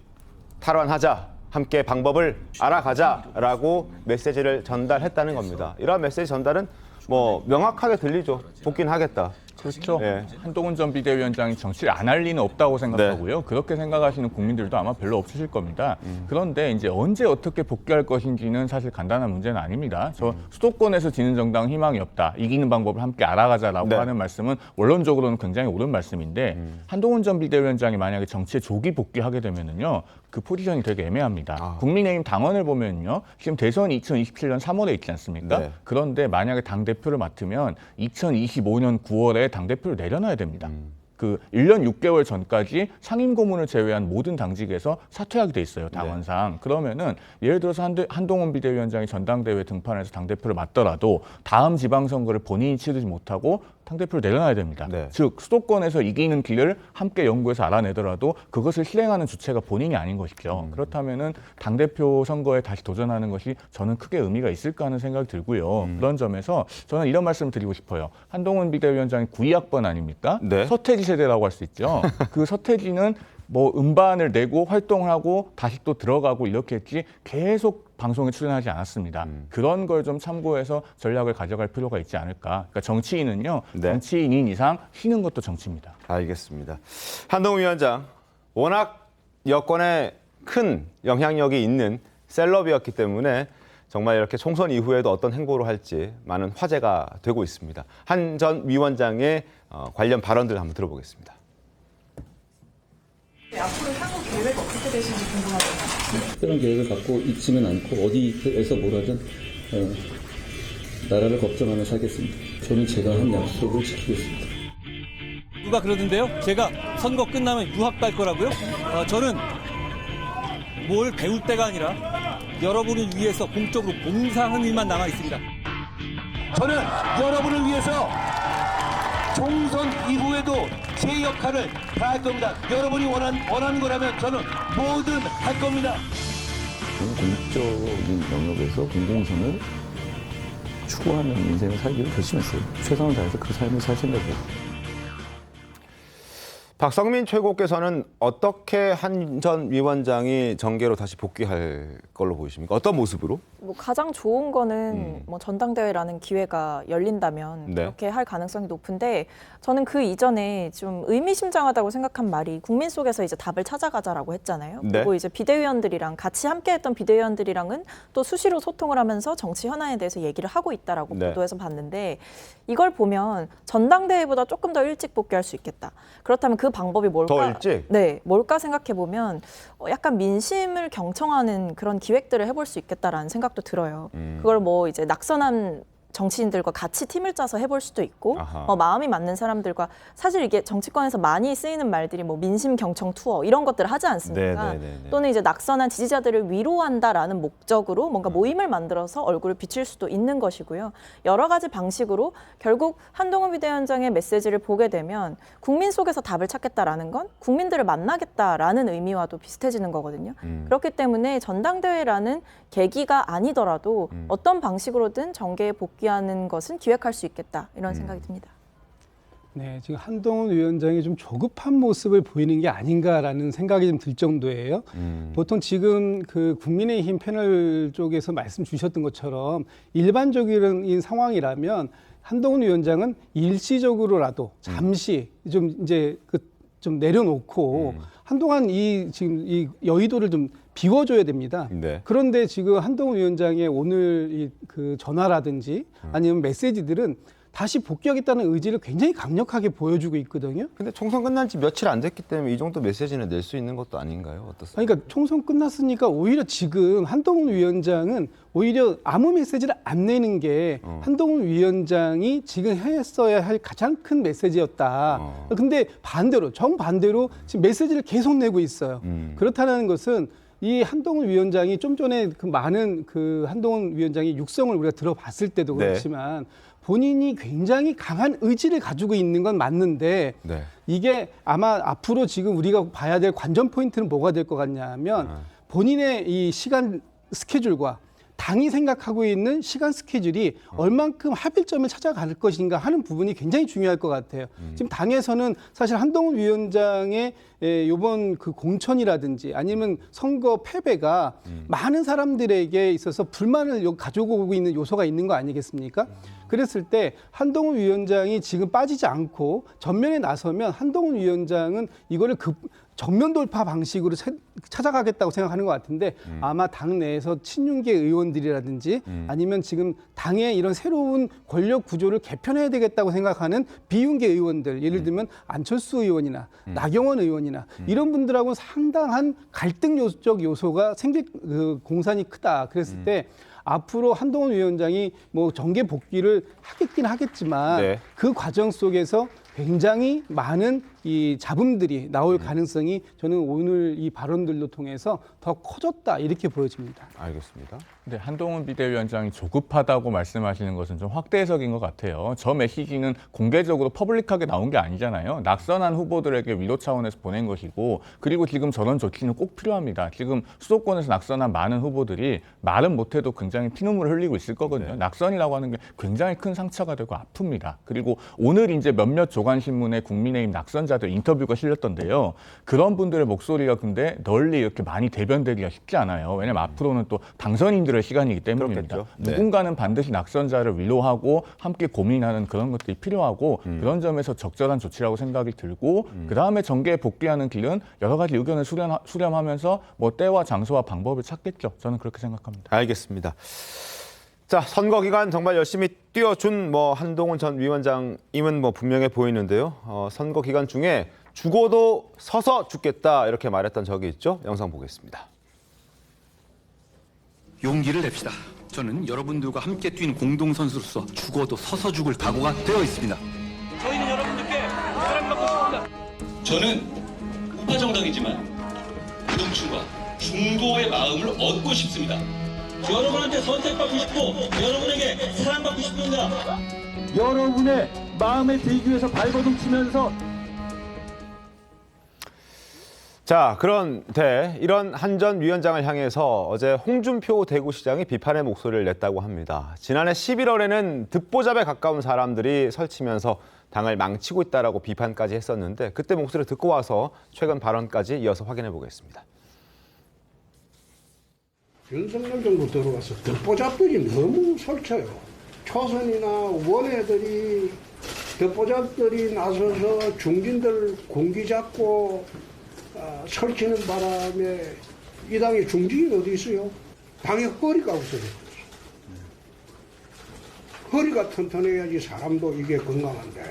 Speaker 1: 탈환하자. 함께 방법을 알아가자라고 메시지를 전달했다는 겁니다. 이러한 메시지 전달은 뭐 명확하게 들리죠. 복귀는 하겠다.
Speaker 7: 그렇죠.
Speaker 1: 네.
Speaker 7: 한동훈 전 비대위원장이 정치를 안 할 리는 없다고 생각하고요. 그렇게 생각하시는 국민들도 아마 별로 없으실 겁니다. 그런데 이제 언제 어떻게 복귀할 것인지는 사실 간단한 문제는 아닙니다. 저 수도권에서 지는 정당 희망이 없다. 이기는 방법을 함께 알아가자라고 하는 말씀은 원론적으로는 굉장히 옳은 말씀인데 한동훈 전 비대위원장이 만약에 정치에 조기 복귀하게 되면은요. 그 포지션이 되게 애매합니다. 국민의힘 당원을 보면요. 지금 대선이 2027년 3월에 있지 않습니까?
Speaker 1: 네.
Speaker 7: 그런데 만약에 당대표를 맡으면 2025년 9월에 당대표를 내려놔야 됩니다. 그 1년 6개월 전까지 상임고문을 제외한 모든 당직에서 사퇴하게 돼 있어요. 당원상. 그러면은 예를 들어서 한동훈 비대위원장이 전당대회 등판해서 당대표를 맡더라도 다음 지방선거를 본인이 치르지 못하고 당대표를 내려놔야 됩니다. 즉 수도권에서 이기는 길을 함께 연구해서 알아내더라도 그것을 실행하는 주체가 본인이 아닌 것이죠. 그렇다면은 당대표 선거에 다시 도전하는 것이 저는 크게 의미가 있을까 하는 생각이 들고요. 그런 점에서 저는 이런 말씀을 드리고 싶어요. 한동훈 비대위원장이 92학번 아닙니까? 서태지 세대라고 할 수 있죠. 그 서태지는 뭐 음반을 내고 활동을 하고 다시 또 들어가고 이렇게 했지 계속 방송에 출연하지 않았습니다. 그런 걸 좀 참고해서 전략을 가져갈 필요가 있지 않을까. 그러니까 정치인은요. 정치인인 이상 쉬는 것도 정치입니다.
Speaker 1: 알겠습니다. 한동훈 위원장, 워낙 여권에 큰 영향력이 있는 셀럽이었기 때문에 정말 이렇게 총선 이후에도 어떤 행보를 할지 많은 화제가 되고 있습니다. 한 전 위원장의 관련 발언들 한번 들어보겠습니다.
Speaker 11: 앞으로 향후 계획 어떻게 되실지 궁금합니다.
Speaker 10: 특별한 계획을 갖고 있지는 않고 어디에서 뭘 하든 나라를 걱정하며 살겠습니다. 저는 제가 한 약속을 지키겠습니다.
Speaker 12: 누가 그러던데요? 제가 선거 끝나면 유학 갈 거라고요? 저는 뭘 배울 때가 아니라 여러분을 위해서 공적으로 봉사하는 일만 남아 있습니다.
Speaker 13: 저는 여러분을 위해서 총선 이후에도 제 역할을 다할 겁니다. 여러분이 원하는 거라면 저는 뭐든 할 겁니다.
Speaker 10: 공적인 영역에서 공공성을 추구하는 인생을 살기로 결심했어요. 최선을 다해서 그 삶을 살 생각이에요.
Speaker 1: 박성민 최고께서는 어떻게 한 전 위원장이 정계로 다시 복귀할 걸로 보이십니까? 어떤 모습으로?
Speaker 8: 뭐 가장 좋은 거는 뭐 전당대회라는 기회가 열린다면 그렇게 할 가능성이 높은데 저는 그 이전에 좀 의미심장하다고 생각한 말이 국민 속에서 이제 답을 찾아가자라고 했잖아요. 그리고 이제 비대위원들이랑 같이 함께했던 비대위원들이랑은 또 수시로 소통을 하면서 정치 현안에 대해서 얘기를 하고 있다라고 보도해서 봤는데 이걸 보면 전당대회보다 조금 더 일찍 복귀할 수 있겠다. 그렇다면 그 방법이 뭘까?
Speaker 1: 더 일찍?
Speaker 8: 네, 뭘까 생각해 보면 약간 민심을 경청하는 그런 기획들을 해볼 수 있겠다라는 생각도 들어요. 그걸 뭐 이제 낙선한 정치인들과 같이 팀을 짜서 해볼 수도 있고 마음이 맞는 사람들과 사실 이게 정치권에서 많이 쓰이는 말들이 뭐 민심 경청 투어 이런 것들을 하지 않습니까? 또는 이제 낙선한 지지자들을 위로한다라는 목적으로 뭔가 모임을 만들어서 얼굴을 비칠 수도 있는 것이고요. 여러 가지 방식으로 결국 한동훈 비대위원장의 메시지를 보게 되면 국민 속에서 답을 찾겠다라는 건 국민들을 만나겠다라는 의미와도 비슷해지는 거거든요. 그렇기 때문에 전당대회라는 계기가 아니더라도 어떤 방식으로든 정계에 복귀하는 것은 기획할 수 있겠다 이런 생각이 듭니다.
Speaker 5: 네, 지금 한동훈 위원장이 좀 조급한 모습을 보이는 게 아닌가라는 생각이 좀 들 정도예요. 보통 지금 그 국민의힘 패널 쪽에서 말씀 주셨던 것처럼 일반적인 상황이라면 한동훈 위원장은 일시적으로라도 잠시 좀 이제 좀 내려놓고 한동안 지금 이 여의도를 좀 비워줘야 됩니다.
Speaker 1: 네.
Speaker 5: 그런데 지금 한동훈 위원장의 오늘 그 전화라든지 아니면 메시지들은 다시 복귀하겠다는 의지를 굉장히 강력하게 보여주고 있거든요.
Speaker 1: 근데 총선 끝난 지 며칠 안 됐기 때문에 이 정도 메시지는 낼 수 있는 것도 아닌가요? 어떻습니까?
Speaker 5: 그러니까 총선 끝났으니까 오히려 지금 한동훈 위원장은 오히려 아무 메시지를 안 내는 게 한동훈 위원장이 지금 했어야 할 가장 큰 메시지였다. 근데 반대로 정반대로 지금 메시지를 계속 내고 있어요. 그렇다는 것은 이 한동훈 위원장이 좀 전에 그 많은 그 한동훈 위원장의 육성을 우리가 들어봤을 때도
Speaker 1: 네.
Speaker 5: 그렇지만 본인이 굉장히 강한 의지를 가지고 있는 건 맞는데
Speaker 1: 네.
Speaker 5: 이게 아마 앞으로 지금 우리가 봐야 될 관전 포인트는 뭐가 될 것 같냐면 본인의 이 시간 스케줄과 당이 생각하고 있는 시간 스케줄이 얼만큼 합일점을 찾아갈 것인가 하는 부분이 굉장히 중요할 것 같아요. 지금 당에서는 사실 한동훈 위원장의 이번 그 공천이라든지 아니면 선거 패배가 많은 사람들에게 있어서 불만을 가져오고 있는 요소가 있는 거 아니겠습니까? 그랬을 때 한동훈 위원장이 지금 빠지지 않고 전면에 나서면 한동훈 위원장은 이거를 정면 돌파 방식으로 찾아가겠다고 생각하는 것 같은데 아마 당 내에서 친윤계 의원들이라든지 아니면 지금 당의 이런 새로운 권력 구조를 개편해야 되겠다고 생각하는 비윤계 의원들, 예를 들면 안철수 의원이나 나경원 의원이나 이런 분들하고 상당한 갈등적 요소가 생길 공산이 크다. 그랬을 때 앞으로 한동훈 위원장이 뭐 정계 복귀를 하겠긴 하겠지만
Speaker 1: 네.
Speaker 5: 그 과정 속에서 굉장히 많은 이 잡음들이 나올 가능성이 저는 오늘 이 발언들로 통해서 더 커졌다 이렇게 보여집니다.
Speaker 1: 알겠습니다.
Speaker 7: 근데 한동훈 비대위원장이 조급하다고 말씀하시는 것은 좀 확대 해석인 것 같아요. 저 메시지는 공개적으로 퍼블릭하게 나온 게 아니잖아요. 낙선한 후보들에게 위로 차원에서 보낸 것이고 그리고 지금 저런 조치는 꼭 필요합니다. 지금 수도권에서 낙선한 많은 후보들이 말은 못해도 굉장히 피눈물을 흘리고 있을 거거든요.
Speaker 1: 네.
Speaker 7: 낙선이라고 하는 게 굉장히 큰 상처가 되고 아픕니다. 그리고 오늘 이제 몇몇 조간신문에 국민의힘 낙선자들 인터뷰가 실렸던데요. 그런 분들의 목소리가 근데 널리 이렇게 많이 대변되기가 쉽지 않아요. 왜냐하면 앞으로는 또 당선인들의 시간이기 때문입니다.
Speaker 1: 그렇겠죠. 네.
Speaker 7: 누군가는 반드시 낙선자를 위로하고 함께 고민하는 그런 것들이 필요하고 그런 점에서 적절한 조치라고 생각이 들고 그다음에 정계에 복귀하는 길은 여러 가지 의견을 수렴하면서 뭐 때와 장소와 방법을 찾겠죠. 저는 그렇게 생각합니다.
Speaker 1: 알겠습니다. 자, 선거 기간 정말 열심히 뛰어준 한동훈 전 위원장임은 분명해 보이는데요. 선거 기간 중에 죽어도 서서 죽겠다 이렇게 말했던 적이 있죠. 영상 보겠습니다.
Speaker 14: 용기를 냅시다. 저는 여러분들과 함께 뛴 공동선수로서 죽어도 서서 죽을 각오가 되어 있습니다.
Speaker 12: 저희는 여러분들께 사랑받고 싶습니다.
Speaker 15: 저는 우파 정당이지만 유동층과 중도의 마음을 얻고 싶습니다. 여러분한테 선택받고 싶고 여러분에게 사랑받고 싶습니다.
Speaker 13: 여러분의 마음에 들기 위해서 발버둥 치면서
Speaker 1: 자, 그런데 이런 한 전 위원장을 향해서 어제 홍준표 대구시장이 비판의 목소리를 냈다고 합니다. 지난해 11월에는 듣보잡에 가까운 사람들이 설치면서 당을 망치고 있다라고 비판까지 했었는데 그때 목소리를 듣고 와서 최근 발언까지 이어서 확인해 보겠습니다.
Speaker 16: 윤석열 정부 들어와서 듣보잡들이 너무 설쳐요. 초선이나 원외들이 듣보잡들이 나서서 중진들 공기 잡고 설치는 바람에 이 당의 중진이 어디 있어요? 당의 허리가 없어졌어요. 허리가 튼튼해야지 사람도 이게 건강한데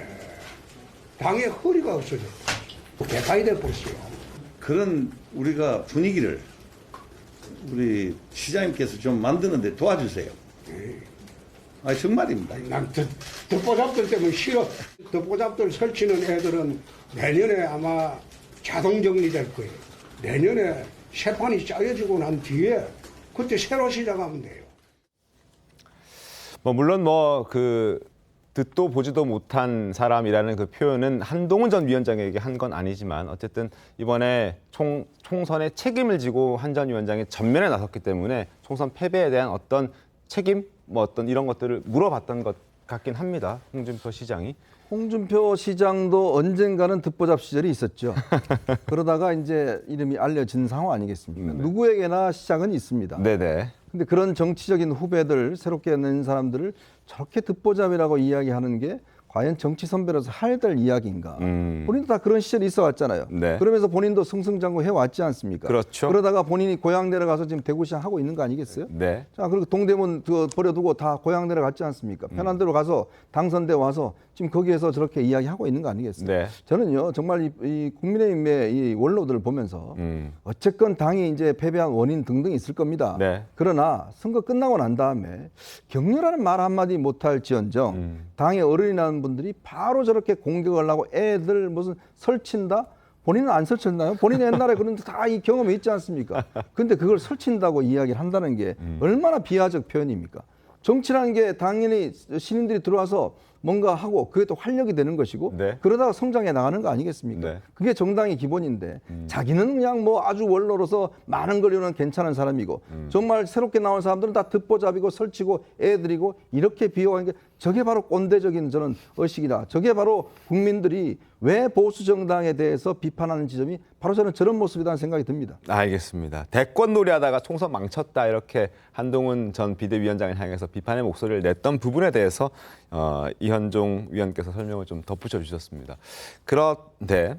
Speaker 16: 당의 허리가 없어졌어요. 개판이 돼버렸어요.
Speaker 17: 그런 우리가 분위기를 우리 시장님께서 좀 만드는데 도와주세요. 아 정말입니다.
Speaker 16: 난 듣보잡들 때문에 싫어. 듣보잡들 설치는 애들은 내년에 아마 자동 정리될 거예요. 내년에 새 판이 짜여지고 난 뒤에 그때 새로 시작하면 돼요.
Speaker 1: 물론 듣도 보지도 못한 사람이라는 그 표현은 한동훈 전 위원장에게 한 건 아니지만 어쨌든 이번에 총선에 책임을 지고 한 전 위원장이 전면에 나섰기 때문에 총선 패배에 대한 어떤 책임, 어떤 이런 것들을 물어봤던 것 같긴 합니다. 홍준표 시장이.
Speaker 4: 홍준표 시장도 언젠가는 듣보잡 시절이 있었죠. 그러다가 이제 이름이 알려진 상황 아니겠습니까? 누구에게나 시작은 있습니다.
Speaker 1: 네네.
Speaker 4: 근데 그런 정치적인 후배들, 새롭게 낸 사람들을 저렇게 듣보잡이라고 이야기하는 게 과연 정치 선배로서 해야 될 이야기인가. 본인도 다 그런 시절이 있어 왔잖아요.
Speaker 1: 네.
Speaker 4: 그러면서 본인도 승승장구 해왔지 않습니까?
Speaker 1: 그렇죠.
Speaker 4: 그러다가 본인이 고향 내려가서 지금 대구시장 하고 있는 거 아니겠어요?
Speaker 1: 네.
Speaker 4: 자, 그리고 동대문 버려두고 다 고향 내려갔지 않습니까? 편한 데로 가서 당선돼 와서 지금 거기에서 저렇게 이야기하고 있는 거 아니겠어요?
Speaker 1: 네.
Speaker 4: 저는요, 정말 이 국민의힘의 이 원로들을 보면서 어쨌건 당이 이제 패배한 원인 등등 있을 겁니다.
Speaker 1: 네.
Speaker 4: 그러나 선거 끝나고 난 다음에 격렬한 말 한마디 못할지언정 당의 어른이라는 분들이 바로 저렇게 공격을 하고 애들 무슨 설친다? 본인은 안 설쳤나요? 본인이 옛날에 그런 다 이 경험이 있지 않습니까? 근데 그걸 설친다고 이야기를 한다는 게 얼마나 비하적 표현입니까? 정치라는 게 당연히 시민들이 들어와서 뭔가 하고 그게 또 활력이 되는 것이고
Speaker 1: 네.
Speaker 4: 그러다가 성장해 나가는 거 아니겠습니까?
Speaker 1: 네.
Speaker 4: 그게 정당의 기본인데 자기는 그냥 뭐 아주 원로로서 많은 거리는 괜찮은 사람이고 정말 새롭게 나온 사람들은 다 듣보잡이고 설치고 애들이고 이렇게 비호하는 게 저게 바로 꼰대적인 저는 의식이다. 저게 바로 국민들이 왜 보수 정당에 대해서 비판하는 지점이 바로 저는 저런 모습이라는 생각이 듭니다.
Speaker 1: 알겠습니다. 대권 놀이하다가 총선 망쳤다 이렇게 한동훈 전 비대위원장을 향해서 비판의 목소리를 냈던 부분에 대해서 이현종 위원께서 설명을 좀 덧붙여 주셨습니다. 그런데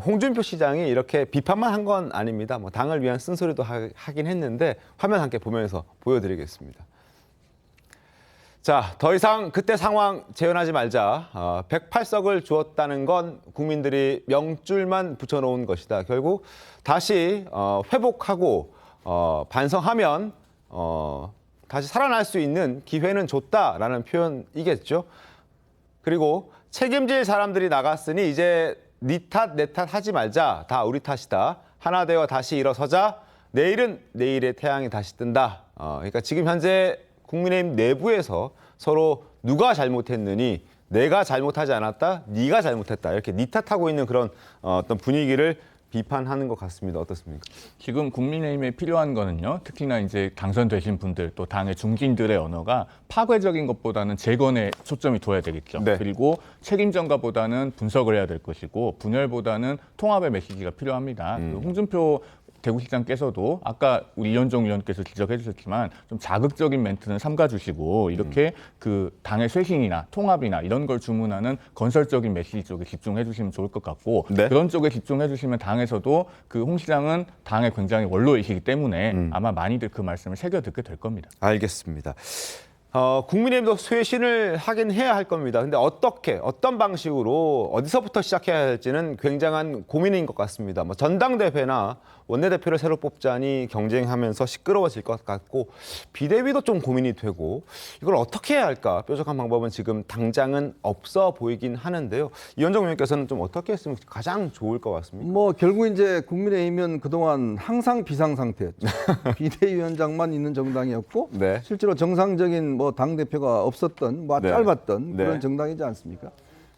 Speaker 1: 홍준표 시장이 이렇게 비판만 한 건 아닙니다. 뭐 당을 위한 쓴소리도 하긴 했는데 화면 함께 보면서 보여드리겠습니다. 자, 더 이상 그때 상황 재현하지 말자. 108석을 주었다는 건 국민들이 명줄만 붙여놓은 것이다. 결국 다시 회복하고 반성하면 다시 살아날 수 있는 기회는 줬다라는 표현이겠죠. 그리고 책임질 사람들이 나갔으니 이제 네 탓, 내 탓 하지 말자. 다 우리 탓이다. 하나 되어 다시 일어서자. 내일은 내일의 태양이 다시 뜬다. 그러니까 지금 현재 국민의힘 내부에서 서로 누가 잘못했느니 내가 잘못하지 않았다, 네가 잘못했다 이렇게 네 탓하고 있는 그런 어떤 분위기를 비판하는 것 같습니다. 어떻습니까?
Speaker 7: 지금 국민의힘에 필요한 거는요. 특히나 이제 당선되신 분들 또 당의 중진들의 언어가 파괴적인 것보다는 재건에 초점이 둬야 되겠죠.
Speaker 1: 네.
Speaker 7: 그리고 책임 전가보다는 분석을 해야 될 것이고 분열보다는 통합의 메시지가 필요합니다. 그 홍준표 대구시장께서도 아까 우리 이현종 의원께서 지적해 주셨지만 좀 자극적인 멘트는 삼가주시고 이렇게 그 당의 쇄신이나 통합이나 이런 걸 주문하는 건설적인 메시지 쪽에 집중해 주시면 좋을 것 같고
Speaker 1: 네.
Speaker 7: 그런 쪽에 집중해 주시면 당에서도 그 홍 시장은 당의 굉장히 원로이시기 때문에 아마 많이들 그 말씀을 새겨 듣게 될 겁니다.
Speaker 1: 알겠습니다. 국민의힘도 쇄신을 하긴 해야 할 겁니다. 근데 어떻게, 어떤 방식으로 어디서부터 시작해야 할지는 굉장한 고민인 것 같습니다. 뭐 전당대회나 원내대표를 새로 뽑자니 경쟁하면서 시끄러워질 것 같고 비대위도 좀 고민이 되고 이걸 어떻게 해야 할까? 뾰족한 방법은 지금 당장은 없어 보이긴 하는데요. 이현정 의원께서는 좀 어떻게 했으면 가장 좋을 것 같습니까?
Speaker 4: 뭐 결국 이제 국민의힘은 그동안 항상 비상 상태였죠. 비대위원장만 있는 정당이었고
Speaker 1: 네.
Speaker 4: 실제로 정상적인 뭐 당 대표가 없었던 뭐
Speaker 1: 네.
Speaker 4: 짧았던
Speaker 1: 네.
Speaker 4: 그런 정당이지 않습니까?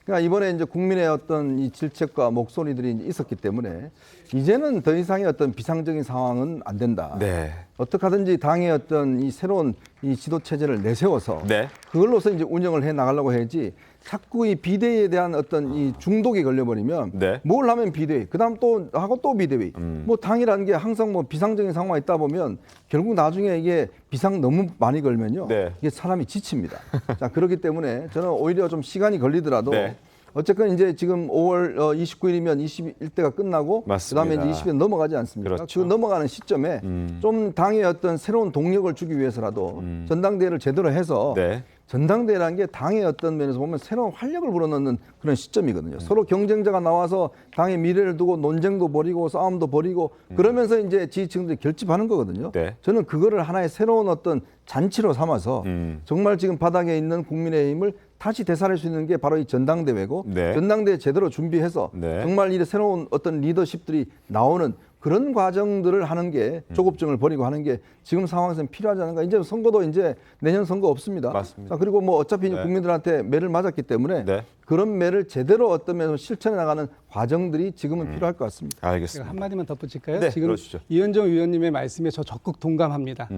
Speaker 4: 그러니까 이번에 이제 국민의 어떤 이 질책과 목소리들이 이제 있었기 때문에 이제는 더 이상의 어떤 비상적인 상황은 안 된다.
Speaker 1: 네.
Speaker 4: 어떻게 하든지 당의 어떤 이 새로운 이 지도 체제를 내세워서
Speaker 1: 네.
Speaker 4: 그걸로서 이제 운영을 해 나가려고 해야지 자꾸 이 비대위에 대한 어떤 이 중독이 걸려버리면
Speaker 1: 네.
Speaker 4: 뭘 하면 비대위, 그다음 또 하고 또 비대위. 뭐 당이라는 게 항상 뭐 비상적인 상황이 있다 보면 결국 나중에 이게 비상 너무 많이 걸면요.
Speaker 1: 네.
Speaker 4: 이게 사람이 지칩니다. 자, 그렇기 때문에 저는 오히려 좀 시간이 걸리더라도
Speaker 1: 네.
Speaker 4: 어쨌건 이제 지금 5월 29일이면 21대가 끝나고
Speaker 1: 맞습니다.
Speaker 4: 그다음에 이제 20일 넘어가지 않습니까?
Speaker 1: 그렇죠.
Speaker 4: 그 넘어가는 시점에 좀 당의 어떤 새로운 동력을 주기 위해서라도 전당대회를 제대로 해서
Speaker 1: 네.
Speaker 4: 전당대회라는 게 당의 어떤 면에서 보면 새로운 활력을 불어넣는 그런 시점이거든요. 서로 경쟁자가 나와서 당의 미래를 두고 논쟁도 벌이고 싸움도 벌이고 그러면서 이제 지지층들이 결집하는 거거든요.
Speaker 1: 네.
Speaker 4: 저는 그거를 하나의 새로운 어떤 잔치로 삼아서 정말 지금 바닥에 있는 국민의힘을 다시 되살릴 수 있는 게 바로 이 전당대회고
Speaker 1: 네.
Speaker 4: 전당대회 제대로 준비해서
Speaker 1: 네.
Speaker 4: 정말 이 새로운 어떤 리더십들이 나오는 그런 과정들을 하는 게 조급증을 버리고 하는 게 지금 상황에서는 필요하지 않은가. 이제 선거도 이제 내년 선거 없습니다.
Speaker 1: 맞습니다.
Speaker 4: 자, 그리고 뭐 어차피
Speaker 1: 네.
Speaker 4: 국민들한테 매를 맞았기 때문에
Speaker 1: 네.
Speaker 4: 그런 매를 제대로 어떤 면에서 실천해 나가는 과정들이 지금은 필요할 것 같습니다.
Speaker 5: 제가
Speaker 1: 알겠습니다.
Speaker 5: 한마디만 덧붙일까요?
Speaker 1: 네,
Speaker 5: 지금
Speaker 1: 그러시죠.
Speaker 5: 이현정 위원님의 말씀에 저 적극 동감합니다.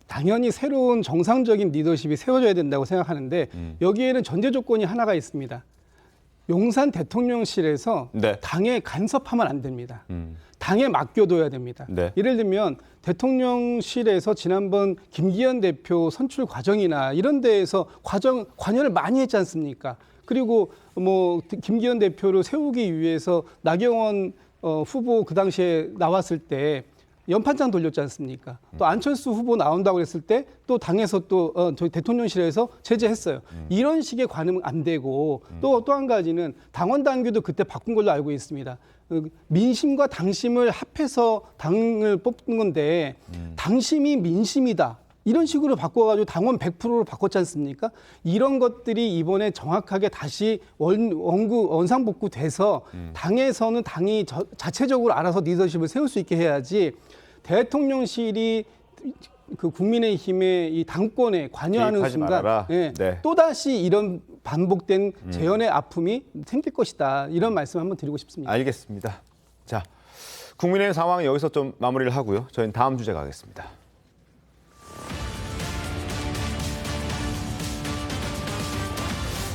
Speaker 5: 당연히 새로운 정상적인 리더십이 세워져야 된다고 생각하는데 여기에는 전제 조건이 하나가 있습니다. 용산 대통령실에서
Speaker 1: 네.
Speaker 5: 당에 간섭하면 안 됩니다. 당에 맡겨둬야 됩니다.
Speaker 1: 네.
Speaker 5: 예를 들면 대통령실에서 지난번 김기현 대표 선출 과정이나 이런 데에서 관여를 많이 했지 않습니까? 그리고 뭐 김기현 대표를 세우기 위해서 나경원 후보 그 당시에 나왔을 때 연판장 돌렸지 않습니까? 또 안철수 후보 나온다고 그랬을 때 또 당에서 또 저희 대통령실에서 제재했어요. 이런 식의 관음은 안 되고 또 한 가지는 당원 당규도 그때 바꾼 걸로 알고 있습니다. 민심과 당심을 합해서 당을 뽑는 건데 당심이 민심이다. 이런 식으로 바꿔가지고 당원 100%로 바꿨지 않습니까? 이런 것들이 이번에 정확하게 다시 원상복구돼서 당에서는 당이 자체적으로 알아서 리더십을 세울 수 있게 해야지 대통령실이 그 국민의힘의 이 당권에 관여하는
Speaker 1: 개입하지
Speaker 5: 순간
Speaker 1: 말아라. 네.
Speaker 5: 또다시 이런 반복된 재연의 아픔이 생길 것이다. 이런 말씀 한번 드리고 싶습니다.
Speaker 1: 알겠습니다. 자, 국민의힘 상황 여기서 좀 마무리를 하고요. 저희는 다음 주제 가겠습니다.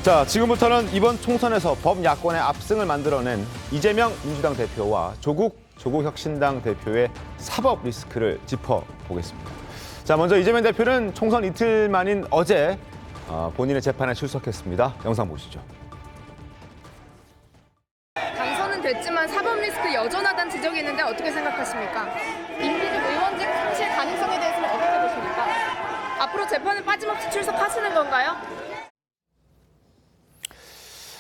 Speaker 1: 자, 지금부터는 이번 총선에서 범야권의 압승을 만들어낸 이재명 민주당 대표와 조국 혁신당 대표의 사법 리스크를 짚어보겠습니다. 자, 먼저 이재명 대표는 총선 이틀 만인 어제 본인의 재판에 출석했습니다. 영상 보시죠.
Speaker 18: 당선은 됐지만 사법 리스크 여전하다는 지적이 있는데 어떻게 생각하십니까? 임기직 의원직 상실 가능성에 대해서는 어떻게 보십니까? 앞으로 재판에 빠짐없이 출석하시는 건가요?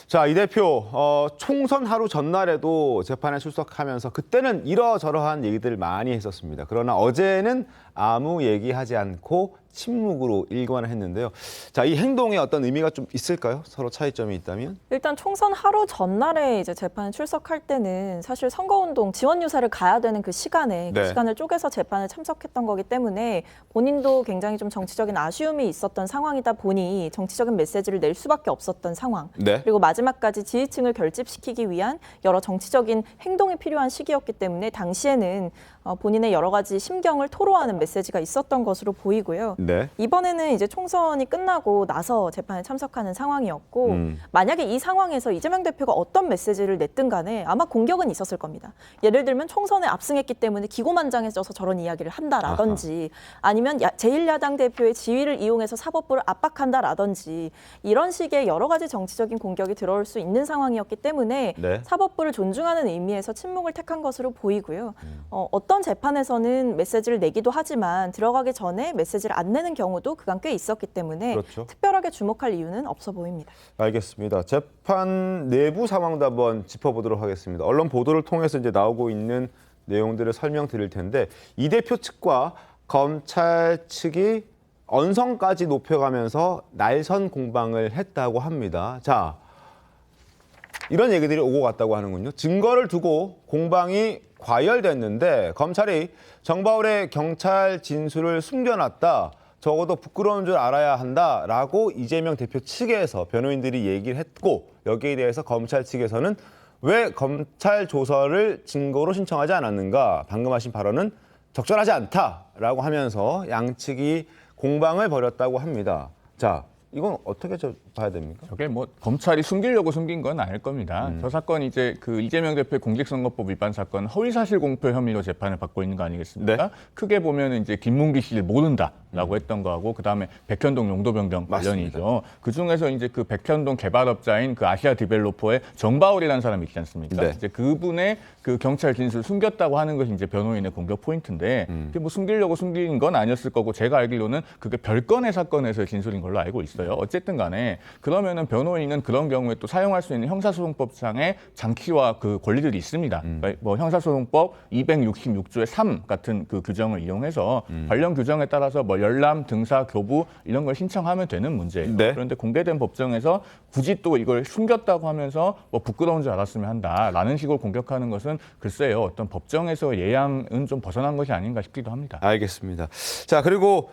Speaker 1: 자, 이 대표 총선 하루 전날에도 재판에 출석하면서 그때는 이러저러한 얘기들을 많이 했었습니다. 그러나 어제는 아무 얘기하지 않고 침묵으로 일관을 했는데요. 자, 이 행동에 어떤 의미가 좀 있을까요? 서로 차이점이 있다면?
Speaker 8: 일단 총선 하루 전날에 이제 재판에 출석할 때는 사실 선거운동 지원 유세를 가야 되는 그 시간에 그 시간을 쪼개서 재판에 참석했던 거기 때문에 본인도 굉장히 좀 정치적인 아쉬움이 있었던 상황이다 보니 정치적인 메시지를 낼 수밖에 없었던 상황. 그리고 마지막까지 지지층을 결집시키기 위한 여러 정치적인 행동이 필요한 시기였기 때문에 당시에는 본인의 여러 가지 심경을 토로하는 메시지가 있었던 것으로 보이고요. 이번에는 이제 총선이 끝나고 나서 재판에 참석하는 상황이었고 만약에 이 상황에서 이재명 대표가 어떤 메시지를 냈든 간에 아마 공격은 있었을 겁니다. 예를 들면 총선에 압승했기 때문에 기고만장해져서 저런 이야기를 한다라든지 아니면 제1야당 대표의 지위를 이용해서 사법부를 압박한다라든지 이런 식의 여러 가지 정치적인 공격이 들어올 수 있는 상황이었기 때문에 사법부를 존중하는 의미에서 침묵을 택한 것으로 보이고요. 어떤 재판에서는 메시지를 내기도 하지만 들어가기 전에 메시지를 안 내는 경우도 그간 꽤 있었기 때문에 특별하게 주목할 이유는 없어 보입니다.
Speaker 1: 알겠습니다. 재판 내부 상황도 한번 짚어보도록 하겠습니다. 언론 보도를 통해서 이제 나오고 있는 내용들을 설명드릴 텐데 이 대표 측과 검찰 측이 언성까지 높여가면서 날선 공방을 했다고 합니다. 자, 이런 얘기들이 오고 갔다고 하는군요. 증거를 두고 공방이 과열됐는데 검찰이 정바울의 경찰 진술을 숨겨놨다. 적어도 부끄러운 줄 알아야 한다라고 이재명 대표 측에서 변호인들이 얘기를 했고 여기에 대해서 검찰 측에서는 왜 검찰 조서를 증거로 신청하지 않았는가. 방금 하신 발언은 적절하지 않다라고 하면서 양측이 공방을 벌였다고 합니다. 자, 이건 어떻게 봐야 됩니까?
Speaker 7: 저게 뭐 검찰이 숨기려고 숨긴 건 아닐 겁니다. 저 사건이 이제 그 이재명 대표의 공직선거법 위반 사건 허위사실 공표 혐의로 재판을 받고 있는 거 아니겠습니까? 크게 보면 이제 김문기 씨를 모른다라고 했던 거하고 그다음에 백현동 용도 변경 관련이죠. 그 중에서 이제 그 백현동 개발업자인 그 아시아 디벨로퍼의 정바울이라는 사람이 있지 않습니까? 이제 그분의 그 경찰 진술을 숨겼다고 하는 것이 이제 변호인의 공격 포인트인데 그게 뭐 숨기려고 숨긴 건 아니었을 거고 제가 알기로는 그게 별건의 사건에서의 진술인 걸로 알고 있어요. 어쨌든 간에 그러면은 변호인은 그런 경우에 또 사용할 수 있는 형사소송법상의 장치와 그 권리들이 있습니다. 그러니까 뭐 형사소송법 266조의 3 같은 그 규정을 이용해서 관련 규정에 따라서 뭐 열람, 등사, 교부 이런 걸 신청하면 되는 문제예요. 그런데 공개된 법정에서 굳이 또 이걸 숨겼다고 하면서 뭐 부끄러운 줄 알았으면 한다라는 식으로 공격하는 것은 글쎄요. 어떤 법정에서 예양은 좀 벗어난 것이 아닌가 싶기도 합니다.
Speaker 1: 알겠습니다. 자, 그리고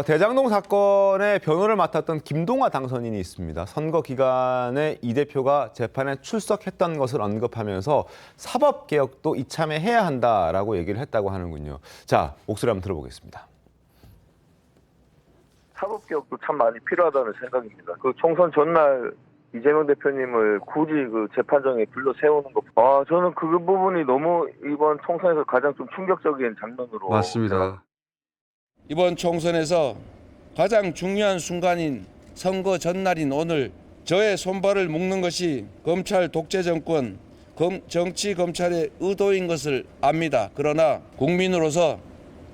Speaker 1: 대장동 사건의 변호를 맡았던 김동화 당선인이 있습니다. 선거 기간에 이 대표가 재판에 출석했던 것을 언급하면서 사법개혁도 이참에 해야 한다라고 얘기를 했다고 하는군요. 자, 목소리 한번 들어보겠습니다.
Speaker 19: 사법개혁도 참 많이 필요하다는 생각입니다. 그 총선 전날 이재명 대표님을 굳이 그 재판정에 불러 세우는 거, 저는 그 부분이 너무 이번 총선에서 가장 좀 충격적인 장면으로.
Speaker 20: 맞습니다.
Speaker 21: 이번 총선에서 가장 중요한 순간인 선거 전날인 오늘 저의 손발을 묶는 것이 검찰 독재 정권, 정치 검찰의 의도인 것을 압니다. 그러나 국민으로서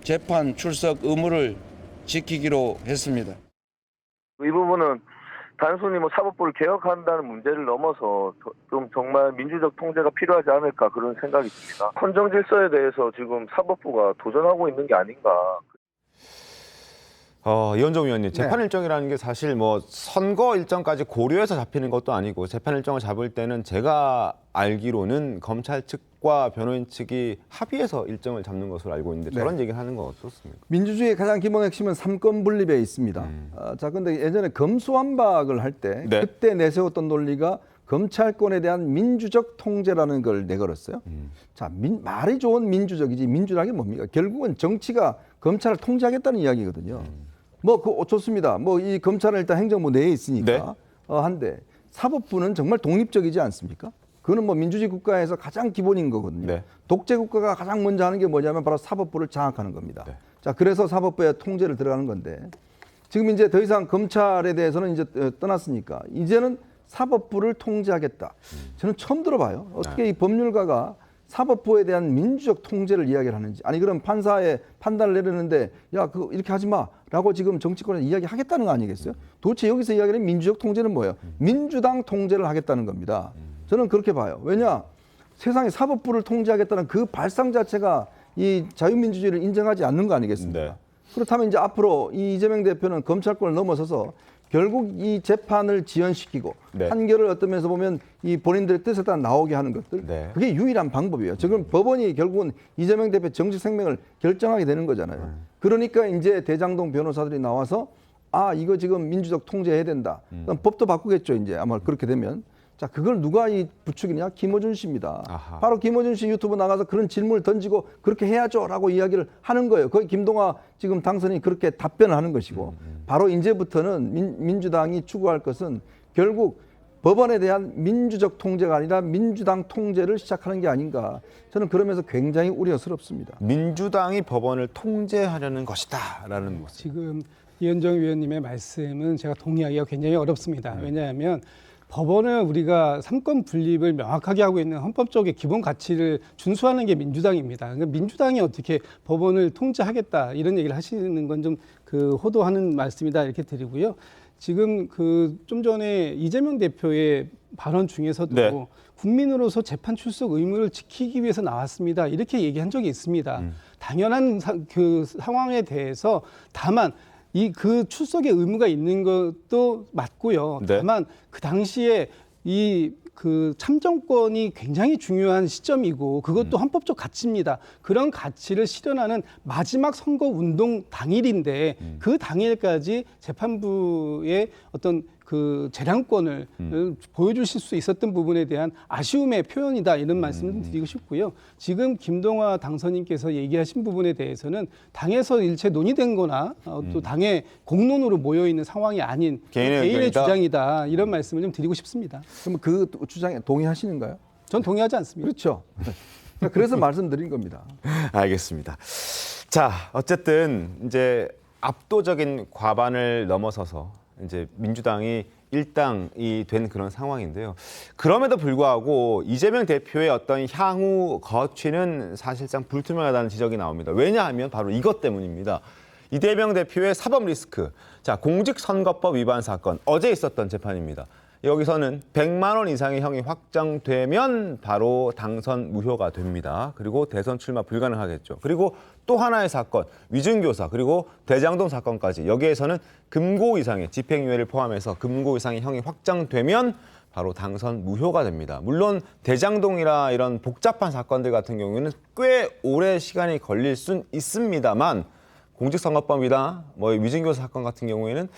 Speaker 21: 재판 출석 의무를 지키기로 했습니다.
Speaker 19: 이 부분은 단순히 뭐 사법부를 개혁한다는 문제를 넘어서 좀 정말 민주적 통제가 필요하지 않을까 그런 생각이 듭니다. 헌정 질서에 대해서 지금 사법부가 도전하고 있는 게 아닌가.
Speaker 1: 이현정 위원님, 재판 일정이라는 게 사실 뭐 선거 일정까지 고려해서 잡히는 것도 아니고 재판 일정을 잡을 때는 제가 알기로는 검찰 측과 변호인 측이 합의해서 일정을 잡는 것으로 알고 있는데 저런 얘기를 하는 건 어떻습니까?
Speaker 4: 민주주의의 가장 기본 핵심은 삼권 분립에 있습니다. 자, 근데 예전에 검수완박을 할 때 그때 내세웠던 논리가 검찰권에 대한 민주적 통제라는 걸 내걸었어요. 자, 말이 좋은 민주적이지 민주라는 게 뭡니까? 결국은 정치가 검찰을 통제하겠다는 이야기거든요. 좋습니다. 이 검찰은 일단 행정부 내에 있으니까 한데 사법부는 정말 독립적이지 않습니까? 그거는 민주주의 국가에서 가장 기본인 거거든요. 독재 국가가 가장 먼저 하는 게 뭐냐면 바로 사법부를 장악하는 겁니다. 자, 그래서 사법부의 통제를 들어가는 건데 지금 이제 더 이상 검찰에 대해서는 이제 떠났으니까 이제는 사법부를 통제하겠다. 저는 처음 들어봐요. 어떻게 이 법률가가 사법부에 대한 민주적 통제를 이야기를 하는지. 아니 그럼 판사의 판단을 내리는데 이렇게 하지 마라고 지금 정치권에서 이야기하겠다는 거 아니겠어요? 도대체 여기서 이야기하는 민주적 통제는 뭐예요? 민주당 통제를 하겠다는 겁니다. 저는 그렇게 봐요. 왜냐? 세상에 사법부를 통제하겠다는 그 발상 자체가 이 자유민주주의를 인정하지 않는 거 아니겠습니까? 그렇다면 이제 앞으로 이 이재명 대표는 검찰권을 넘어서서 결국 이 재판을 지연시키고 판결을 어떤 면에서 보면 이 본인들의 뜻에 따라 나오게 하는 것들 그게 유일한 방법이에요. 지금 법원이 결국은 이재명 대표 정치 생명을 결정하게 되는 거잖아요. 그러니까 이제 대장동 변호사들이 나와서 이거 지금 민주적 통제해야 된다. 그럼 법도 바꾸겠죠. 이제 아마 그렇게 되면. 자, 그걸 누가 부추기냐? 김어준 씨입니다. 바로 김어준 씨 유튜브 나가서 그런 질문을 던지고 그렇게 해야죠라고 이야기를 하는 거예요. 거기 김동완 지금 당선인이 그렇게 답변을 하는 것이고 바로 이제부터는 민주당이 추구할 것은 결국 법원에 대한 민주적 통제가 아니라 민주당 통제를 시작하는 게 아닌가. 저는 그러면서 굉장히 우려스럽습니다.
Speaker 1: 민주당이 법원을 통제하려는 것이다라는 모습.
Speaker 5: 지금 이현정 위원님의 말씀은 제가 동의하기가 굉장히 어렵습니다. 왜냐하면 법원을 우리가 삼권 분립을 명확하게 하고 있는 헌법적인 기본 가치를 준수하는 게 민주당입니다. 그러니까 민주당이 어떻게 법원을 통제하겠다 이런 얘기를 하시는 건 좀 호도하는 말씀이다 이렇게 드리고요. 지금 좀 전에 이재명 대표의 발언 중에서도 국민으로서 재판 출석 의무를 지키기 위해서 나왔습니다. 이렇게 얘기한 적이 있습니다. 당연한 상황에 대해서 다만 그 출석의 의무가 있는 것도 맞고요. 다만 그 당시에 그 참정권이 굉장히 중요한 시점이고 그것도 헌법적 가치입니다. 그런 가치를 실현하는 마지막 선거 운동 당일인데 그 당일까지 재판부의 어떤 그 재량권을 보여주실 수 있었던 부분에 대한 아쉬움의 표현이다 이런 말씀을 드리고 싶고요. 지금 김동완 당선인께서 얘기하신 부분에 대해서는 당에서 일체 논의된 거나 또 당의 공론으로 모여있는 상황이 아닌 개인의 주장이다 이런 말씀을 좀 드리고 싶습니다.
Speaker 4: 그럼 그 주장에 동의하시는가요?
Speaker 5: 전 동의하지 않습니다.
Speaker 4: 그렇죠. 그래서 말씀드린 겁니다.
Speaker 1: 알겠습니다. 자, 어쨌든 이제 압도적인 과반을 넘어서서 이제 민주당이 일당이 된 그런 상황인데요. 그럼에도 불구하고 이재명 대표의 어떤 향후 거취는 사실상 불투명하다는 지적이 나옵니다. 왜냐하면 바로 이것 때문입니다. 이재명 대표의 사법 리스크. 자, 공직선거법 위반 사건. 어제 있었던 재판입니다. 여기서는 100만 원 이상의 형이 확정되면 바로 당선 무효가 됩니다. 그리고 대선 출마 불가능하겠죠. 그리고 또 하나의 사건, 위증교사, 그리고 대장동 사건까지 여기에서는 금고 이상의 집행유예를 포함해서 금고 이상의 형이 확정되면 바로 당선 무효가 됩니다. 물론 대장동이라 이런 복잡한 사건들 같은 경우에는 꽤 오래 시간이 걸릴 순 있습니다만 공직선거법이나 위증교사 사건 같은 경우에는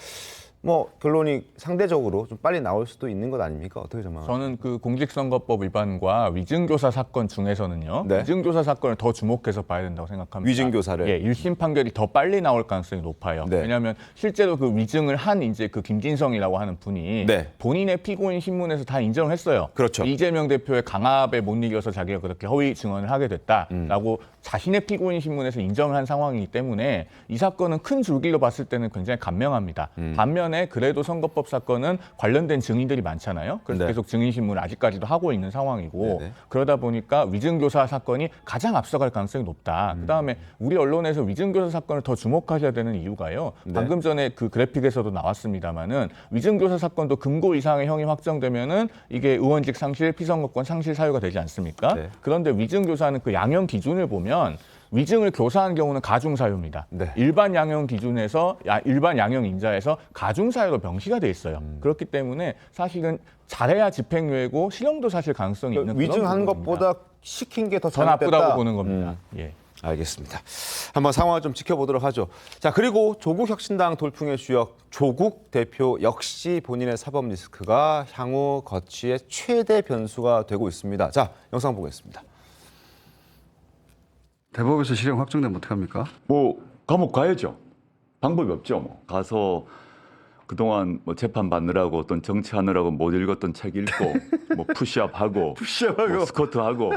Speaker 1: 뭐 결론이 상대적으로 좀 빨리 나올 수도 있는 것 아닙니까? 어떻게 전망하세요?
Speaker 7: 저는 그 공직선거법 위반과 위증교사 사건 중에서는요.
Speaker 1: 네.
Speaker 7: 위증교사 사건을 더 주목해서 봐야 된다고 생각합니다.
Speaker 1: 위증교사를?
Speaker 7: 예, 1심 판결이 더 빨리 나올 가능성이 높아요.
Speaker 1: 네.
Speaker 7: 왜냐하면 실제로 그 위증을 한 이제 그 김진성이라고 하는 분이
Speaker 1: 네.
Speaker 7: 본인의 피고인 신문에서 다 인정을 했어요.
Speaker 1: 그렇죠.
Speaker 7: 이재명 대표의 강압에 못 이겨서 자기가 그렇게 허위 증언을 하게 됐다라고 자신의 피고인 신문에서 인정을 한 상황이기 때문에 이 사건은 큰 줄기로 봤을 때는 굉장히 간명합니다. 반면에 그래도 선거법 사건은 관련된 증인들이 많잖아요. 그래서
Speaker 1: 네.
Speaker 7: 계속 증인 신문을 아직까지도 하고 있는 상황이고
Speaker 1: 네네.
Speaker 7: 그러다 보니까 위증교사 사건이 가장 앞서갈 가능성이 높다. 그다음에 우리 언론에서 위증교사 사건을 더 주목하셔야 되는 이유가요.
Speaker 1: 네.
Speaker 7: 방금 전에 그 그래픽에서도 나왔습니다만은 위증교사 사건도 금고 이상의 형이 확정되면은 이게 의원직 상실, 피선거권 상실 사유가 되지 않습니까?
Speaker 1: 네.
Speaker 7: 그런데 위증교사는 그 양형 기준을 보면 위증을 교사한 경우는 가중사유입니다.
Speaker 1: 네.
Speaker 7: 일반 양형 기준에서 일반 양형 인자에서 가중사유로 명시가 돼 있어요. 그렇기 때문에 사실은 잘해야 집행유예고 실형도 사실 가능성이 있는 그런
Speaker 1: 위증한
Speaker 7: 부분입니다.
Speaker 1: 것보다 시킨 게 더
Speaker 7: 더 나쁘다고
Speaker 1: 잘못됐다.
Speaker 7: 보는 겁니다. 예.
Speaker 1: 알겠습니다. 한번 상황을 좀 지켜보도록 하죠. 자, 그리고 조국혁신당 돌풍의 주역 조국 대표 역시 본인의 사법 리스크가 향후 거취의 최대 변수가 되고 있습니다. 자, 영상 보겠습니다.
Speaker 20: 대법에서 실형 확정되면 어떡합니까?
Speaker 22: 뭐 감옥 가야죠. 방법이 없죠. 뭐. 가서 그동안 뭐 재판 받느라고 어떤 정치하느라고 못 읽었던 책 읽고 뭐 푸시업하고 뭐 스쿼트하고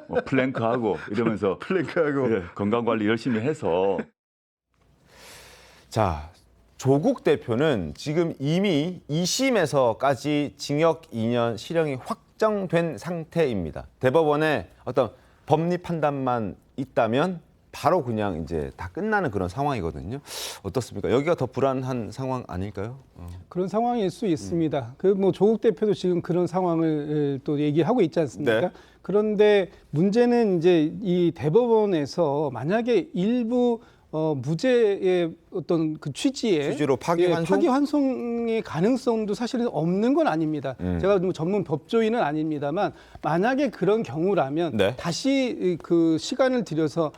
Speaker 22: 뭐 플랭크하고 이러면서 예, 건강 관리 열심히 해서.
Speaker 1: 자, 조국 대표는 지금 이미 2심에서까지 징역 2년 실형이 확정된 상태입니다. 대법원의 어떤 법리 판단만 있다면 바로 그냥 이제 다 끝나는 그런 상황이거든요. 어떻습니까? 여기가 더 불안한 상황 아닐까요?
Speaker 5: 그런 상황일 수 있습니다. 그 뭐 조국 대표도 지금 그런 상황을 또 얘기하고 있지 않습니까?
Speaker 1: 네.
Speaker 5: 그런데 문제는 이제 이 대법원에서 만약에 일부 무죄의 어떤 그 취지로 파기환송의 가능성도 사실은 없는 건 아닙니다. 제가 뭐 전문 법조인은 아닙니다만 만약에 그런 경우라면
Speaker 1: 네.
Speaker 5: 다시 그 시간을 들여서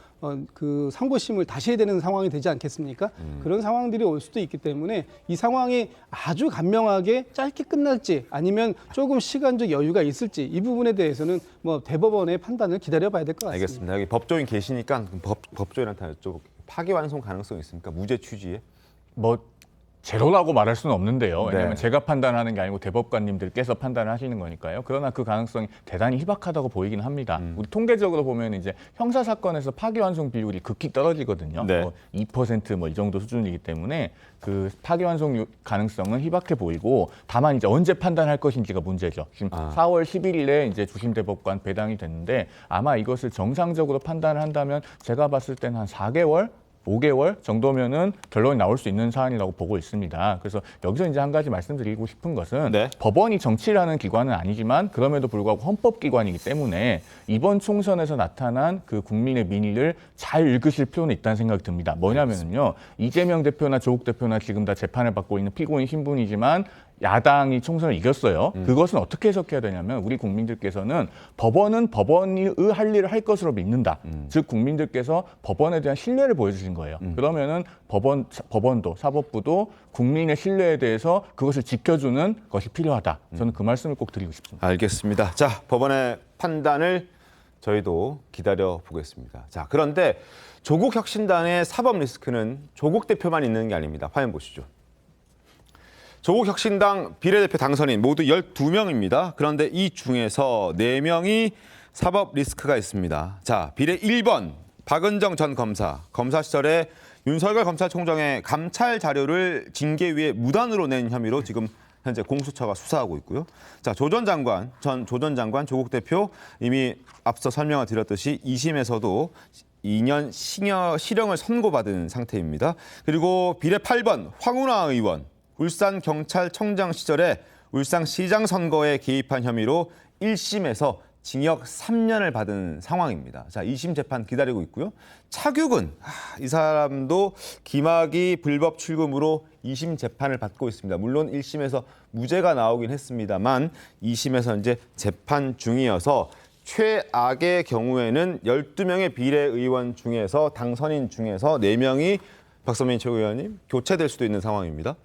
Speaker 5: 그 상고심을 다시 해야 되는 상황이 되지 않겠습니까? 그런 상황들이 올 수도 있기 때문에 이 상황이 아주 간명하게 짧게 끝날지 아니면 조금 시간적 여유가 있을지 이 부분에 대해서는 뭐 대법원의 판단을 기다려봐야 될 것 같습니다.
Speaker 1: 알겠습니다. 여기 법조인 계시니까 법조인한테 여쭤볼게요. 파기환송 가능성이 있습니까? 무죄 취지에?
Speaker 7: 뭐 제로라고 말할 수는 없는데요. 왜냐하면
Speaker 1: 네.
Speaker 7: 제가 판단하는 게 아니고 대법관님들께서 판단을 하시는 거니까요. 그러나 그 가능성이 대단히 희박하다고 보이긴 합니다. 우리 통계적으로 보면 이제 형사 사건에서 파기환송 비율이 극히 떨어지거든요.
Speaker 1: 네.
Speaker 7: 뭐 2% 뭐 이 정도 수준이기 때문에 그 파기환송 가능성은 희박해 보이고 다만 이제 언제 판단할 것인지가 문제죠. 지금 4월 11일에 이제 주심 대법관 배당이 됐는데 아마 이것을 정상적으로 판단을 한다면 제가 봤을 때는 한 4개월 5개월 정도면은 결론이 나올 수 있는 사안이라고 보고 있습니다. 그래서 여기서 이제 한 가지 말씀드리고 싶은 것은
Speaker 1: 네.
Speaker 7: 법원이 정치를 하는 기관은 아니지만 그럼에도 불구하고 헌법기관이기 때문에 이번 총선에서 나타난 그 국민의 민의를 잘 읽으실 필요는 있다는 생각이 듭니다. 뭐냐면요. 이재명 대표나 조국 대표나 지금 다 재판을 받고 있는 피고인 신분이지만 야당이 총선을 이겼어요. 그것은 어떻게 해석해야 되냐면 우리 국민들께서는 법원은 법원이 할 일을 할 것으로 믿는다. 즉 국민들께서 법원에 대한 신뢰를 보여주신 거예요. 그러면은 법원도 사법부도 국민의 신뢰에 대해서 그것을 지켜주는 것이 필요하다. 저는 그 말씀을 꼭 드리고 싶습니다.
Speaker 1: 알겠습니다. 자, 법원의 판단을 저희도 기다려 보겠습니다. 자, 그런데 조국 혁신당의 사법 리스크는 조국 대표만 있는 게 아닙니다. 화면 보시죠. 조국 혁신당 비례대표 당선인 모두 12명입니다. 그런데 이 중에서 4명이 사법 리스크가 있습니다. 자, 비례 1번 박은정 전 검사. 검사 시절에 윤석열 검찰총장의 감찰 자료를 징계위에 무단으로 낸 혐의로 지금 현재 공수처가 수사하고 있고요. 자, 조 전 장관 조국 대표 이미 앞서 설명을 드렸듯이 2심에서도 2년 실형을 선고받은 상태입니다. 그리고 비례 8번 황운하 의원. 울산경찰청장 시절에 울산시장 선거에 개입한 혐의로 1심에서 징역 3년을 받은 상황입니다. 자, 2심 재판 기다리고 있고요. 차규근, 이 사람도 김학의 불법 출금으로 2심 재판을 받고 있습니다. 물론 1심에서 무죄가 나오긴 했습니다만 2심에서 이제 재판 중이어서 최악의 경우에는 12명의 비례의원 중에서 당선인 중에서 4명이 박선민 최고위원님 교체될 수도 있는 상황입니다.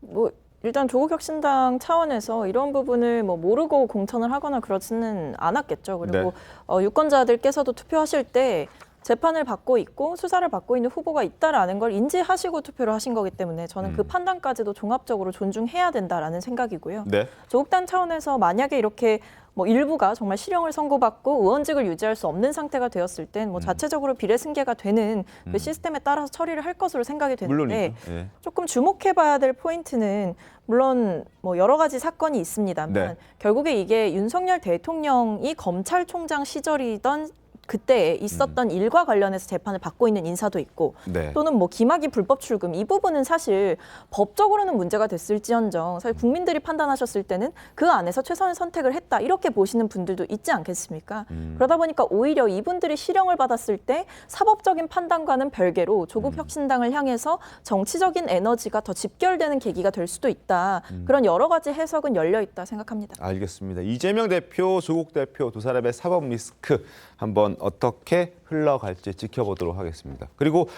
Speaker 8: 뭐 일단 조국혁신당 차원에서 이런 부분을 뭐 모르고 공천을 하거나 그러지는 않았겠죠. 그리고 유권자들께서도 투표하실 때 재판을 받고 있고 수사를 받고 있는 후보가 있다라는 걸 인지하시고 투표를 하신 거기 때문에 저는 그 판단까지도 종합적으로 존중해야 된다라는 생각이고요.
Speaker 1: 네.
Speaker 8: 조국당 차원에서 만약에 이렇게 뭐 일부가 정말 실형을 선고받고 의원직을 유지할 수 없는 상태가 되었을 땐 뭐 자체적으로 비례승계가 되는 그 시스템에 따라서 처리를 할 것으로 생각이 되는데
Speaker 1: 물론이죠. 예.
Speaker 8: 조금 주목해봐야 될 포인트는 물론 뭐 여러 가지 사건이 있습니다만
Speaker 1: 네.
Speaker 8: 결국에 이게 윤석열 대통령이 검찰총장 시절이던 그때 있었던 일과 관련해서 재판을 받고 있는 인사도 있고
Speaker 1: 네.
Speaker 8: 또는 뭐 김학의 불법 출금 이 부분은 사실 법적으로는 문제가 됐을지언정 사실 국민들이 판단하셨을 때는 그 안에서 최선의 선택을 했다 이렇게 보시는 분들도 있지 않겠습니까? 그러다 보니까 오히려 이분들이 실형을 받았을 때 사법적인 판단과는 별개로 조국 혁신당을 향해서 정치적인 에너지가 더 집결되는 계기가 될 수도 있다. 그런 여러 가지 해석은 열려 있다 생각합니다.
Speaker 1: 알겠습니다. 이재명 대표, 조국 대표 두 사람의 사법 리스크 한번 어떻게 흘러갈지 지켜보도록 하겠습니다. 그리고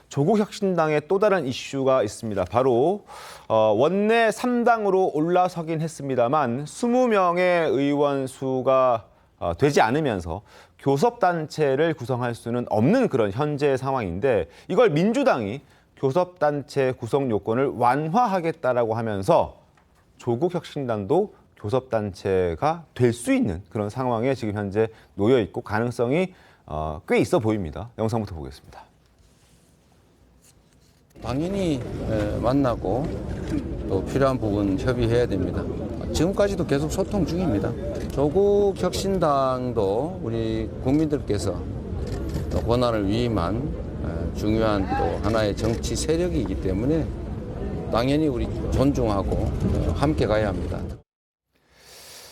Speaker 1: 조국혁신당의 또 다른 이슈가 있습니다. 바로 원내 3당으로 올라서긴 했습니다만 20명의 의원 수가 되지 않으면서 교섭단체를 구성할 수는 없는 그런 현재 상황인데 이걸 민주당이 교섭단체 구성 요건을 완화하겠다라고 하면서 조국혁신당도 교섭단체가 될 수 있는 그런 상황에 지금 현재 놓여 있고 가능성이 꽤 있어 보입니다. 영상부터 보겠습니다.
Speaker 21: 당연히 만나고 또 필요한 부분 협의해야 됩니다. 지금까지도 계속 소통 중입니다. 조국 혁신당도 우리 국민들께서 또 권한을 위임한 중요한 또 하나의 정치 세력이기 때문에 당연히 우리 존중하고 함께 가야 합니다.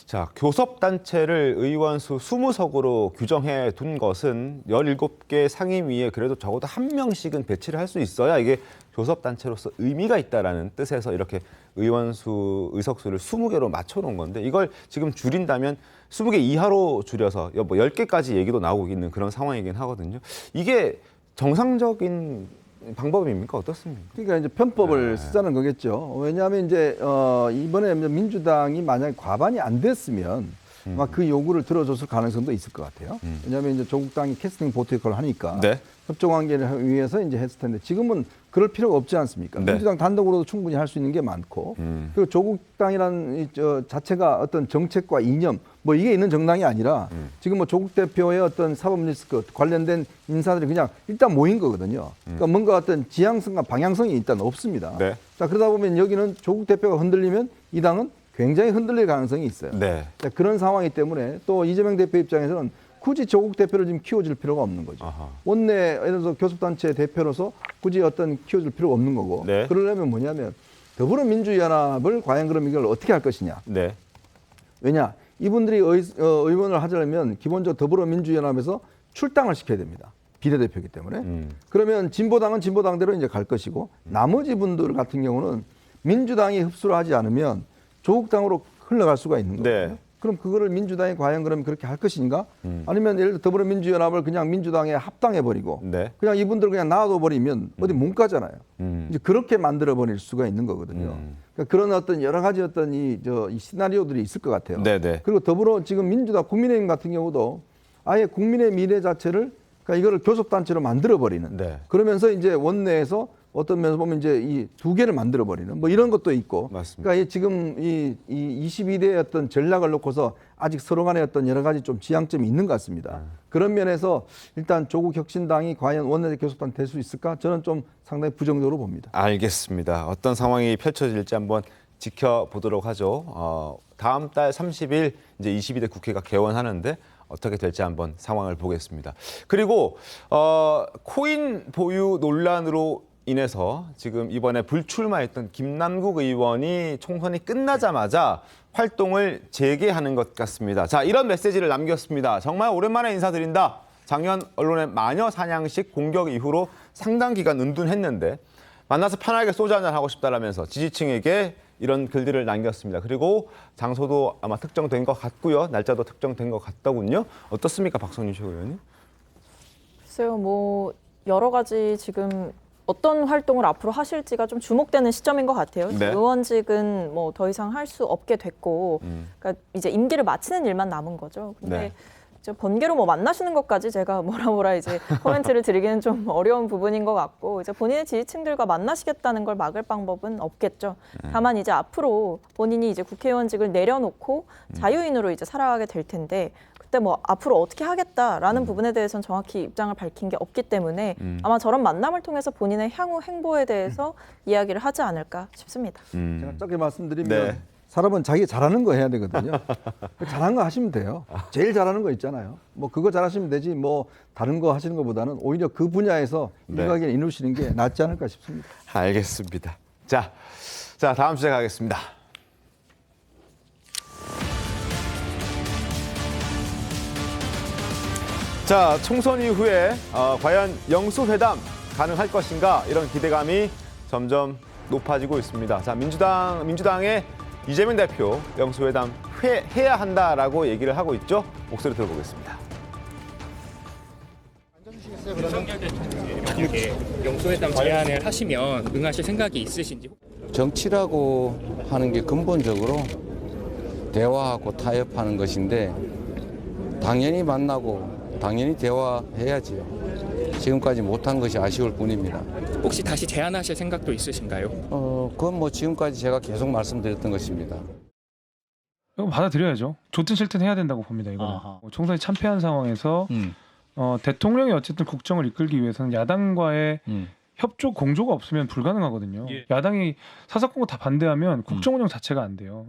Speaker 1: 자, 교섭단체를 의원수 20석으로 규정해 둔 것은 17개 상임위에 그래도 적어도 한 명씩은 배치를 할 수 있어야 이게 교섭단체로서 의미가 있다라는 뜻에서 이렇게 의석수를 20개로 맞춰놓은 건데 이걸 지금 줄인다면 20개 이하로 줄여서 뭐 10개까지 얘기도 나오고 있는 그런 상황이긴 하거든요. 이게 정상적인 방법입니까? 어떻습니까?
Speaker 4: 그러니까 이제 편법을 쓰자는 거겠죠. 왜냐하면 이제 이번에 민주당이 만약에 과반이 안 됐으면 아마 그 요구를 들어줬을 가능성도 있을 것 같아요. 왜냐하면 이제 조국 당이 캐스팅 보트 역할을 하니까 협조 관계를 위해서 이제 했을 텐데 지금은 그럴 필요가 없지 않습니까? 민주당 단독으로도 충분히 할 수 있는 게 많고 그리고 조국 당이라는 자체가 어떤 정책과 이념 뭐 이게 있는 정당이 아니라 지금 뭐 조국 대표의 어떤 사법 리스크 관련된 인사들이 그냥 일단 모인 거거든요. 그러니까 뭔가 어떤 지향성과 방향성이 일단 없습니다. 자, 그러다 보면 여기는 조국 대표가 흔들리면 이 당은 굉장히 흔들릴 가능성이 있어요. 자, 그런 상황이기 때문에 또 이재명 대표 입장에서는 굳이 조국 대표를 지금 키워줄 필요가 없는 거죠. 원내 예를 들어서 교섭단체 대표로서 굳이 어떤 키워줄 필요가 없는 거고 그러려면 뭐냐면 더불어민주연합을 과연 그럼 이걸 어떻게 할 것이냐. 왜냐 이분들이 의원을 하려면 기본적으로 더불어민주연합에서 출당을 시켜야 됩니다. 비례대표이기 때문에. 그러면 진보당은 진보당대로 이제 갈 것이고 나머지 분들 같은 경우는 민주당이 흡수를 하지 않으면 조국당으로 흘러갈 수가 있는 거예요. 그럼 그거를 민주당이 과연 그럼 그렇게 할 것인가? 아니면 예를 들어 더불어민주연합을 그냥 민주당에 합당해버리고 그냥 이분들 그냥 놔둬버리면 어디 못 가잖아요. 이제 그렇게 만들어버릴 수가 있는 거거든요. 그러니까 그런 어떤 여러 가지 어떤 이 시나리오들이 있을 것 같아요. 그리고 더불어 지금 민주당 국민의힘 같은 경우도 아예 국민의 미래 자체를 그러니까 이거를 교섭단체로 만들어버리는 그러면서 이제 원내에서 어떤 면에서 보면 이제 이 두 개를 만들어버리는 뭐 이런 것도 있고. 그러니까 지금 이 22대의 어떤 전략을 놓고서 아직 서로 간에 어떤 여러 가지 좀 지향점이 있는 것 같습니다. 그런 면에서 일단 조국 혁신당이 과연 원내 교섭단 될 수 있을까? 저는 좀 상당히 부정적으로 봅니다.
Speaker 1: 알겠습니다. 어떤 상황이 펼쳐질지 한번 지켜보도록 하죠. 다음 달 30일 이제 22대 국회가 개원하는데 어떻게 될지 한번 상황을 보겠습니다. 그리고 코인 보유 논란으로 인해서 지금 이번에 불출마했던 김남국 의원이 총선이 끝나자마자 활동을 재개하는 것 같습니다. 자, 이런 메시지를 남겼습니다. 정말 오랜만에 인사드린다. 작년 언론의 마녀 사냥식 공격 이후로 상당 기간 은둔했는데 만나서 편하게 소주 한잔 하고 싶다라면서 지지층에게 이런 글들을 남겼습니다. 그리고 장소도 아마 특정된 것 같고요. 날짜도 특정된 것 같더군요. 어떻습니까, 박성준 최고위원님?
Speaker 8: 글쎄요, 뭐 여러 가지 지금 어떤 활동을 앞으로 하실지가 좀 주목되는 시점인 것 같아요.
Speaker 1: 네.
Speaker 8: 의원직은 뭐 더 이상 할 수 없게 됐고, 그러니까 이제 임기를 마치는 일만 남은 거죠. 근데
Speaker 1: 네.
Speaker 8: 이제 번개로 뭐 만나시는 것까지 제가 뭐라 이제 코멘트를 드리기는 좀 어려운 부분인 것 같고, 이제 본인의 지지층들과 만나시겠다는 걸 막을 방법은 없겠죠. 다만 이제 앞으로 본인이 이제 국회의원직을 내려놓고 자유인으로 이제 살아가게 될 텐데, 그때 뭐 앞으로 어떻게 하겠다라는 부분에 대해서는 정확히 입장을 밝힌 게 없기 때문에 아마 저런 만남을 통해서 본인의 향후 행보에 대해서 이야기를 하지 않을까 싶습니다.
Speaker 4: 제가 짧게 말씀드리면
Speaker 1: 네.
Speaker 4: 사람은 자기 잘하는 거 해야 되거든요. 잘하는 거 하시면 돼요. 제일 잘하는 거 있잖아요. 뭐 그거 잘하시면 되지 뭐 다른 거 하시는 것보다는 오히려 그 분야에서
Speaker 1: 네.
Speaker 4: 일각을 이루시는 게 낫지 않을까 싶습니다.
Speaker 1: 알겠습니다. 자, 다음 주제 가겠습니다. 자, 총선 이후에 과연 영수회담 가능할 것인가 이런 기대감이 점점 높아지고 있습니다. 자, 민주당의 이재명 대표 영수회담 해야 한다라고 얘기를 하고 있죠. 목소리 들어보겠습니다.
Speaker 2: 윤석열 대통령이 이렇게 영수회담 제안을 하시면 응하실 생각이 있으신지?
Speaker 21: 정치라고 하는 게 근본적으로 대화하고 타협하는 것인데 당연히 만나고 당연히 대화해야지요. 지금까지 못한 것이 아쉬울 뿐입니다.
Speaker 2: 혹시 다시 제안하실 생각도 있으신가요?
Speaker 21: 그건 뭐 지금까지 제가 계속 말씀드렸던 것입니다.
Speaker 6: 이거 받아들여야죠. 좋든 싫든 해야 된다고 봅니다. 이거는 총선이 참패한 상황에서 대통령이 어쨌든 국정을 이끌기 위해서는 야당과의 협조 공조가 없으면 불가능하거든요. 야당이 사사건거 다 반대하면 국정 운영 자체가 안 돼요.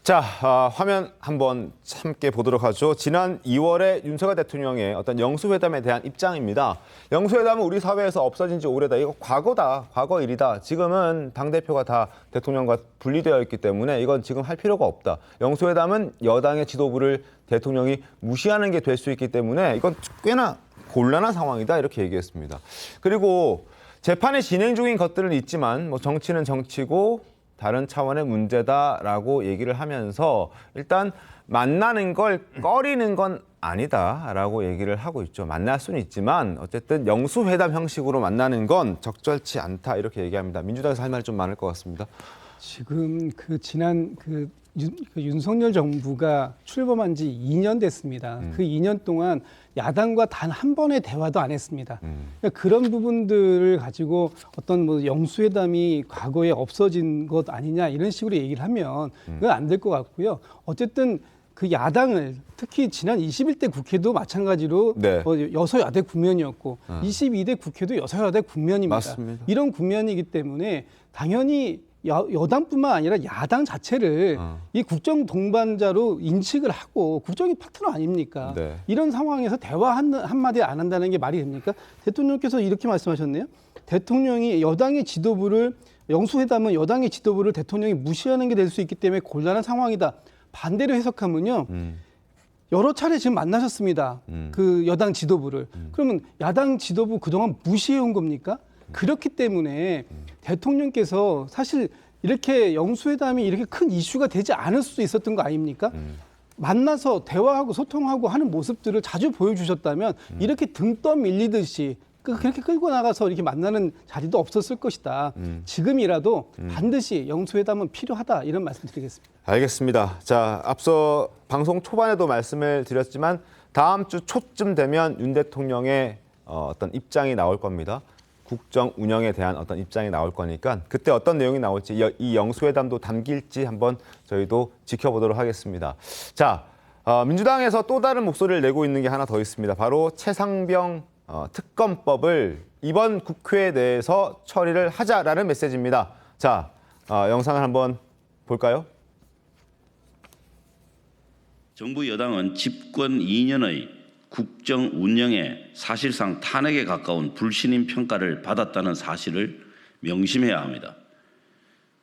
Speaker 1: 자, 화면 한번 함께 보도록 하죠. 지난 2월에 윤석열 대통령의 어떤 영수회담에 대한 입장입니다. 영수회담은 우리 사회에서 없어진 지 오래다. 이거 과거다. 과거 일이다. 지금은 당대표가 다 대통령과 분리되어 있기 때문에 이건 지금 할 필요가 없다. 영수회담은 여당의 지도부를 대통령이 무시하는 게 될 수 있기 때문에 이건 꽤나 곤란한 상황이다. 이렇게 얘기했습니다. 그리고 재판이 진행 중인 것들은 있지만 뭐 정치는 정치고 다른 차원의 문제다라고 얘기를 하면서 일단 만나는 걸 꺼리는 건 아니다라고 얘기를 하고 있죠. 만날 수는 있지만 어쨌든 영수회담 형식으로 만나는 건 적절치 않다 이렇게 얘기합니다. 민주당에서 할 말이 좀 많을 것 같습니다.
Speaker 5: 지금 지난 윤석열 정부가 출범한 지 2년 됐습니다. 그 2년 동안 야당과 단 한 번의 대화도 안 했습니다. 그러니까 그런 부분들을 가지고 어떤 뭐 영수회담이 과거에 없어진 것 아니냐 이런 식으로 얘기를 하면 그건 안 될 것 같고요. 어쨌든 그 야당을 특히 지난 21대 국회도 마찬가지로
Speaker 1: 네.
Speaker 5: 여서야대 국면이었고 22대 국회도 여서야대 국면입니다.
Speaker 1: 맞습니다.
Speaker 5: 이런 국면이기 때문에 당연히 여당뿐만 아니라 야당 자체를 이 국정 동반자로 인식을 하고 국정의 파트너 아닙니까?
Speaker 1: 네.
Speaker 5: 이런 상황에서 대화 한마디 안 한다는 게 말이 됩니까? 대통령께서 이렇게 말씀하셨네요. 대통령이 여당의 지도부를 영수회담은 여당의 지도부를 대통령이 무시하는 게 될 수 있기 때문에 곤란한 상황이다. 반대로 해석하면요. 여러 차례 지금 만나셨습니다. 그 여당 지도부를. 그러면 야당 지도부 그동안 무시해온 겁니까? 그렇기 때문에 대통령께서 사실 이렇게 영수회담이 이렇게 큰 이슈가 되지 않을 수도 있었던 거 아닙니까? 만나서 대화하고 소통하고 하는 모습들을 자주 보여주셨다면 이렇게 등 떠밀리듯이 그렇게 끌고 나가서 이렇게 만나는 자리도 없었을 것이다. 지금이라도 반드시 영수회담은 필요하다. 이런 말씀 드리겠습니다.
Speaker 1: 알겠습니다. 자, 앞서 방송 초반에도 말씀을 드렸지만 다음 주 초쯤 되면 윤 대통령의 어떤 입장이 나올 겁니다. 국정 운영에 대한 어떤 입장이 나올 거니까 그때 어떤 내용이 나올지 이 영수회담도 담길지 한번 저희도 지켜보도록 하겠습니다. 자, 민주당에서 또 다른 목소리를 내고 있는 게 하나 더 있습니다. 바로 최상병 특검법을 이번 국회 내에서 처리를 하자라는 메시지입니다. 자, 영상을 한번 볼까요?
Speaker 3: 정부 여당은 집권 2년의 국정 운영에 사실상 탄핵에 가까운 불신임 평가를 받았다는 사실을 명심해야 합니다.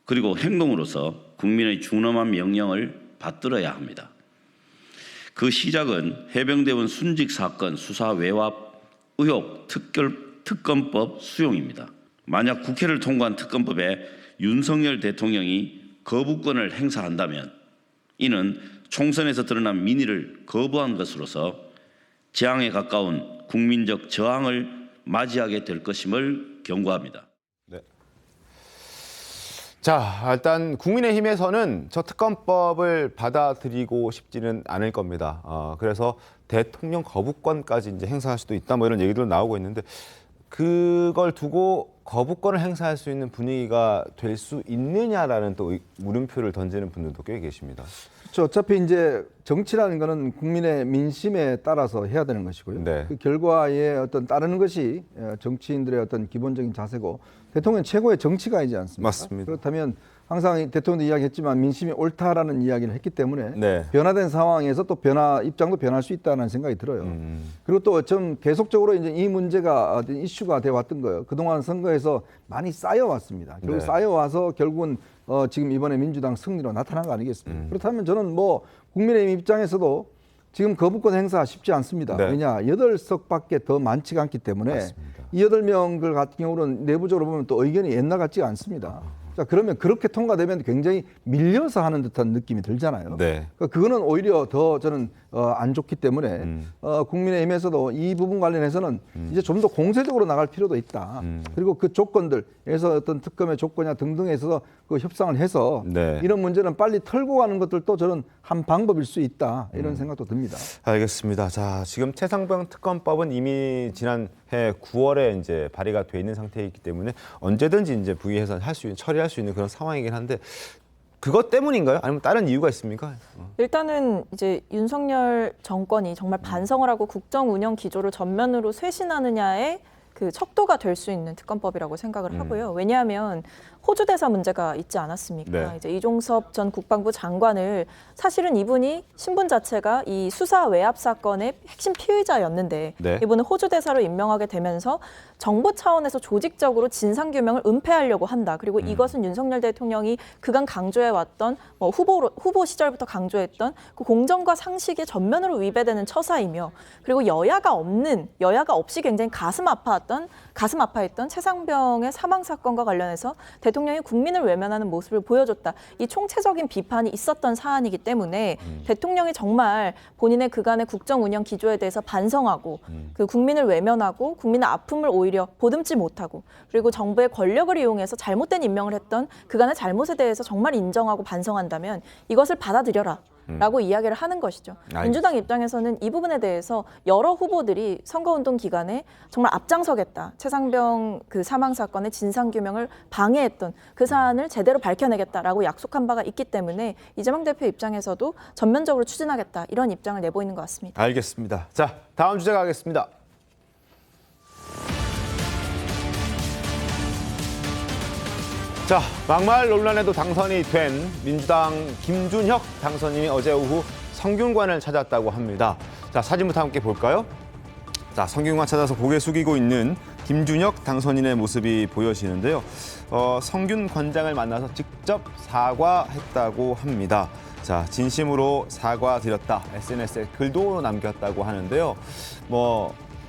Speaker 3: 그리고 행동으로서 국민의 준엄한 명령을 받들어야 합니다. 그 시작은 해병대원 순직 사건 수사 외압 의혹 특검법 수용입니다. 만약 국회를 통과한 특검법에 윤석열 대통령이 거부권을 행사한다면 이는 총선에서 드러난 민의를 거부한 것으로서 재앙에 가까운 국민적 저항을 맞이하게 될 것임을 경고합니다.
Speaker 1: 자, 일단 국민의힘에서는 저 특검법을 받아들이고 싶지는 않을 겁니다. 그래서 대통령 거부권까지 이제 행사할 수도 있다, 뭐 이런 얘기도 나오고 있는데 그걸 두고 거부권을 행사할 수 있는 분위기가 될 수 있느냐라는 또 물음표를 던지는 분들도 꽤 계십니다.
Speaker 4: 그렇죠. 어차피 이제 정치라는 거는 국민의 민심에 따라서 해야 되는 것이고요.
Speaker 1: 네.
Speaker 4: 그 결과에 어떤 따르는 것이 정치인들의 어떤 기본적인 자세고 대통령 최고의 정치가이지 않습니까?
Speaker 1: 맞습니다.
Speaker 4: 그렇다면 항상 대통령도 이야기했지만 민심이 옳다라는 이야기를 했기 때문에
Speaker 1: 네.
Speaker 4: 변화된 상황에서 또 입장도 변할 수 있다는 생각이 들어요. 그리고 또 좀 계속적으로 이제 이 문제가 어떤 이슈가 되어 왔던 거예요. 그동안 선거에서 많이 쌓여왔습니다. 결국
Speaker 1: 네.
Speaker 4: 쌓여와서 결국은 지금 이번에 민주당 승리로 나타난 거 아니겠습니까? 그렇다면 저는 뭐 국민의힘 입장에서도 지금 거부권 행사 쉽지 않습니다.
Speaker 1: 네.
Speaker 4: 왜냐, 8석밖에 더 많지가 않기 때문에
Speaker 1: 맞습니다.
Speaker 4: 이 8명 같은 경우는 내부적으로 보면 또 의견이 옛날 같지가 않습니다. 자, 그러면 그렇게 통과되면 굉장히 밀려서 하는 듯한 느낌이 들잖아요.
Speaker 1: 네.
Speaker 4: 그거는 오히려 더 저는 안 좋기 때문에 국민의힘에서도 이 부분 관련해서는 이제 좀 더 공세적으로 나갈 필요도 있다. 그리고 그 조건들에서 어떤 특검의 조건이나 등등에 있어서 그 협상을 해서
Speaker 1: 네.
Speaker 4: 이런 문제는 빨리 털고 가는 것들도 저는 한 방법일 수 있다. 이런 생각도 듭니다.
Speaker 1: 알겠습니다. 자, 지금 최상병 특검법은 이미 지난해 9월에 이제 발의가 돼 있는 상태이기 때문에 언제든지 이제 부의해서 처리할 수 있는 그런 상황이긴 한데 그것 때문인가요? 아니면 다른 이유가 있습니까?
Speaker 8: 일단은 이제 윤석열 정권이 정말 반성을 하고 국정 운영 기조를 전면으로 쇄신하느냐에 그 척도가 될 수 있는 특검법이라고 생각을 하고요. 왜냐하면 호주 대사 문제가 있지 않았습니까?
Speaker 1: 네.
Speaker 8: 이제 이종섭 전 국방부 장관을 사실은 이분이 신분 자체가 이 수사 외압 사건의 핵심 피의자였는데
Speaker 1: 네.
Speaker 8: 이분을 호주 대사로 임명하게 되면서 정부 차원에서 조직적으로 진상 규명을 은폐하려고 한다. 그리고 이것은 윤석열 대통령이 그간 강조해왔던 뭐 후보 시절부터 강조했던 그 공정과 상식에 전면으로 위배되는 처사이며 그리고 여야가 없이 굉장히 가슴 아파했던 최상병의 사망 사건과 관련해서 대통령이 국민을 외면하는 모습을 보여줬다. 이 총체적인 비판이 있었던 사안이기 때문에 대통령이 정말 본인의 그간의 국정 운영 기조에 대해서 반성하고 그 국민을 외면하고 국민의 아픔을 오히려 보듬지 못하고 그리고 정부의 권력을 이용해서 잘못된 임명을 했던 그간의 잘못에 대해서 정말 인정하고 반성한다면 이것을 받아들여라. 라고 이야기를 하는 것이죠. 민주당 입장에서는 이 부분에 대해서 여러 후보들이 선거운동 기간에 정말 앞장서겠다. 최상병 그 사망 사건의 진상규명을 방해했던 그 사안을 제대로 밝혀내겠다라고 약속한 바가 있기 때문에 이재명 대표 입장에서도 전면적으로 추진하겠다. 이런 입장을 내보이는 것 같습니다.
Speaker 1: 알겠습니다. 자, 다음 주제 가겠습니다. 자, 막말 논란에도 당선이 된 민주당 김준혁 당선인이 어제 오후 성균관을 찾았다고 합니다. 자, 사진부터 함께 볼까요? 자, 성균관 찾아서 고개 숙이고 있는 김준혁 당선인의 모습이 보여지는데요. 성균관장을 만나서 직접 사과했다고 합니다. 자, 진심으로 사과드렸다. SNS에 글도 남겼다고 하는데요.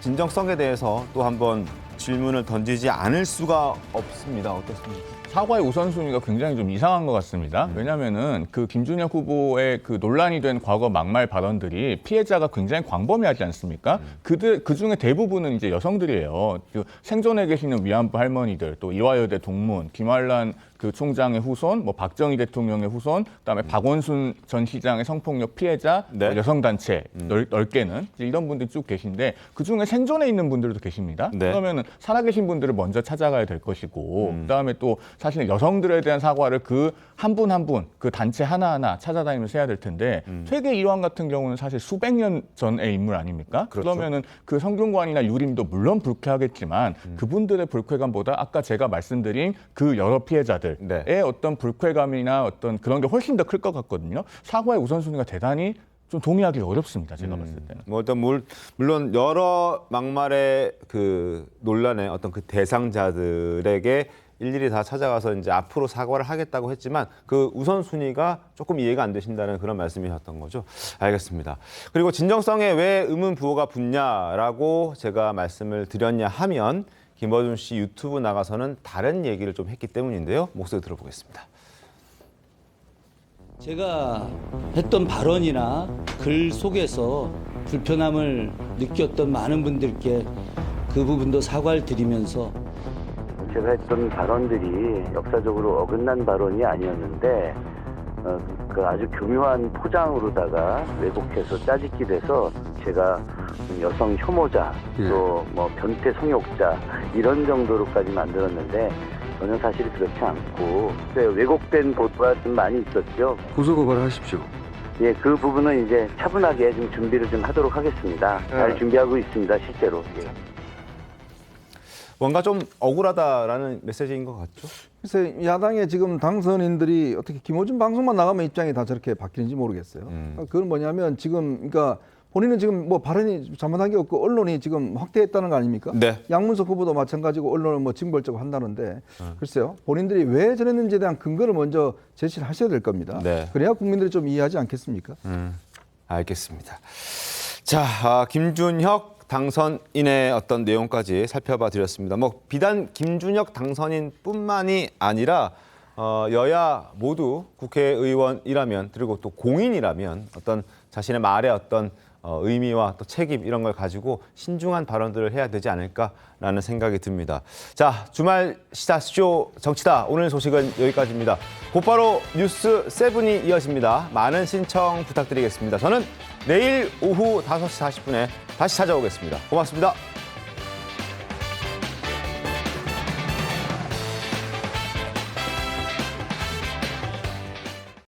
Speaker 1: 진정성에 대해서 또 한번 질문을 던지지 않을 수가 없습니다. 어떻습니까?
Speaker 7: 사과의 우선순위가 굉장히 좀 이상한 것 같습니다. 왜냐하면은 그 김준혁 후보의 그 논란이 된 과거 막말 발언들이 피해자가 굉장히 광범위하지 않습니까? 그 중에 대부분은 이제 여성들이에요. 그 생존해 계시는 위안부 할머니들, 또 이화여대 동문, 김환란 그 총장의 후손, 박정희 대통령의 후손, 그다음에 박원순 전 시장의 성폭력 피해자,
Speaker 1: 네.
Speaker 7: 여성단체 넓게는 이런 분들이 쭉 계신데 그 중에 생존해 있는 분들도 계십니다.
Speaker 1: 네.
Speaker 7: 그러면은 살아계신 분들을 먼저 찾아가야 될 것이고, 그다음에 또 사실 여성들에 대한 사과를 그 한 분 한 분, 그 단체 하나하나 찾아다니면서 해야 될 텐데 퇴계 이황 같은 경우는 사실 수백 년 전의 인물 아닙니까?
Speaker 1: 그렇죠.
Speaker 7: 그러면은 그 성균관이나 유림도 물론 불쾌하겠지만 그분들의 불쾌감보다 아까 제가 말씀드린 그 여러 피해자들의 어떤 불쾌감이나 어떤 그런 게 훨씬 더 클 것 같거든요. 사과의 우선순위가 대단히 좀 동의하기 어렵습니다. 제가 봤을 때는.
Speaker 1: 물론 여러 막말의 그 논란의 어떤 그 대상자들에게 일일이 다 찾아가서 이제 앞으로 사과를 하겠다고 했지만 그 우선순위가 조금 이해가 안 되신다는 그런 말씀이셨던 거죠. 알겠습니다. 그리고 진정성에 왜 의문부호가 붙냐라고 제가 말씀을 드렸냐 하면 김어준 씨 유튜브 나가서는 다른 얘기를 좀 했기 때문인데요. 목소리 들어보겠습니다.
Speaker 9: 제가 했던 발언이나 글 속에서 불편함을 느꼈던 많은 분들께 그 부분도 사과를 드리면서
Speaker 10: 제가 했던 발언들이 역사적으로 어긋난 발언이 아니었는데 그 아주 교묘한 포장으로다가 왜곡해서 짜집기 돼서 제가 여성 혐오자 또 뭐 변태 성욕자 이런 정도로까지 만들었는데 전혀 사실이 그렇지 않고 왜곡된 보도가 좀 많이 있었죠.
Speaker 20: 고소고발하십시오.
Speaker 10: 예, 그 부분은 이제 차분하게 좀 준비를 좀 하도록 하겠습니다. 잘 준비하고 있습니다, 실제로. 예.
Speaker 1: 뭔가 좀 억울하다라는 메시지인 것 같죠?
Speaker 4: 글쎄 야당의 지금 당선인들이 어떻게 김어준 방송만 나가면 입장이 다 저렇게 바뀌는지 모르겠어요. 그건 뭐냐면 지금 그러니까 본인은 지금 뭐 발언이 잘못한 게 없고 언론이 지금 확대했다는 거 아닙니까?
Speaker 1: 네.
Speaker 4: 양문석 후보도 마찬가지고 언론은 뭐 징벌적으로 한다는데 글쎄요. 본인들이 왜 저랬는지에 대한 근거를 먼저 제시를 하셔야 될 겁니다.
Speaker 1: 네.
Speaker 4: 그래야 국민들이 좀 이해하지 않겠습니까?
Speaker 1: 알겠습니다. 자, 김준혁 당선인의 어떤 내용까지 살펴봐 드렸습니다. 뭐 비단 김준혁 당선인뿐만이 아니라 여야 모두 국회의원이라면 그리고 또 공인이라면 어떤 자신의 말의 어떤 의미와 또 책임 이런 걸 가지고 신중한 발언들을 해야 되지 않을까라는 생각이 듭니다. 자, 주말 시사쇼 정치다. 오늘 소식은 여기까지입니다. 곧바로 뉴스 7이 이어집니다. 많은 신청 부탁드리겠습니다. 저는 내일 오후 5시 40분에 다시 찾아오겠습니다. 고맙습니다.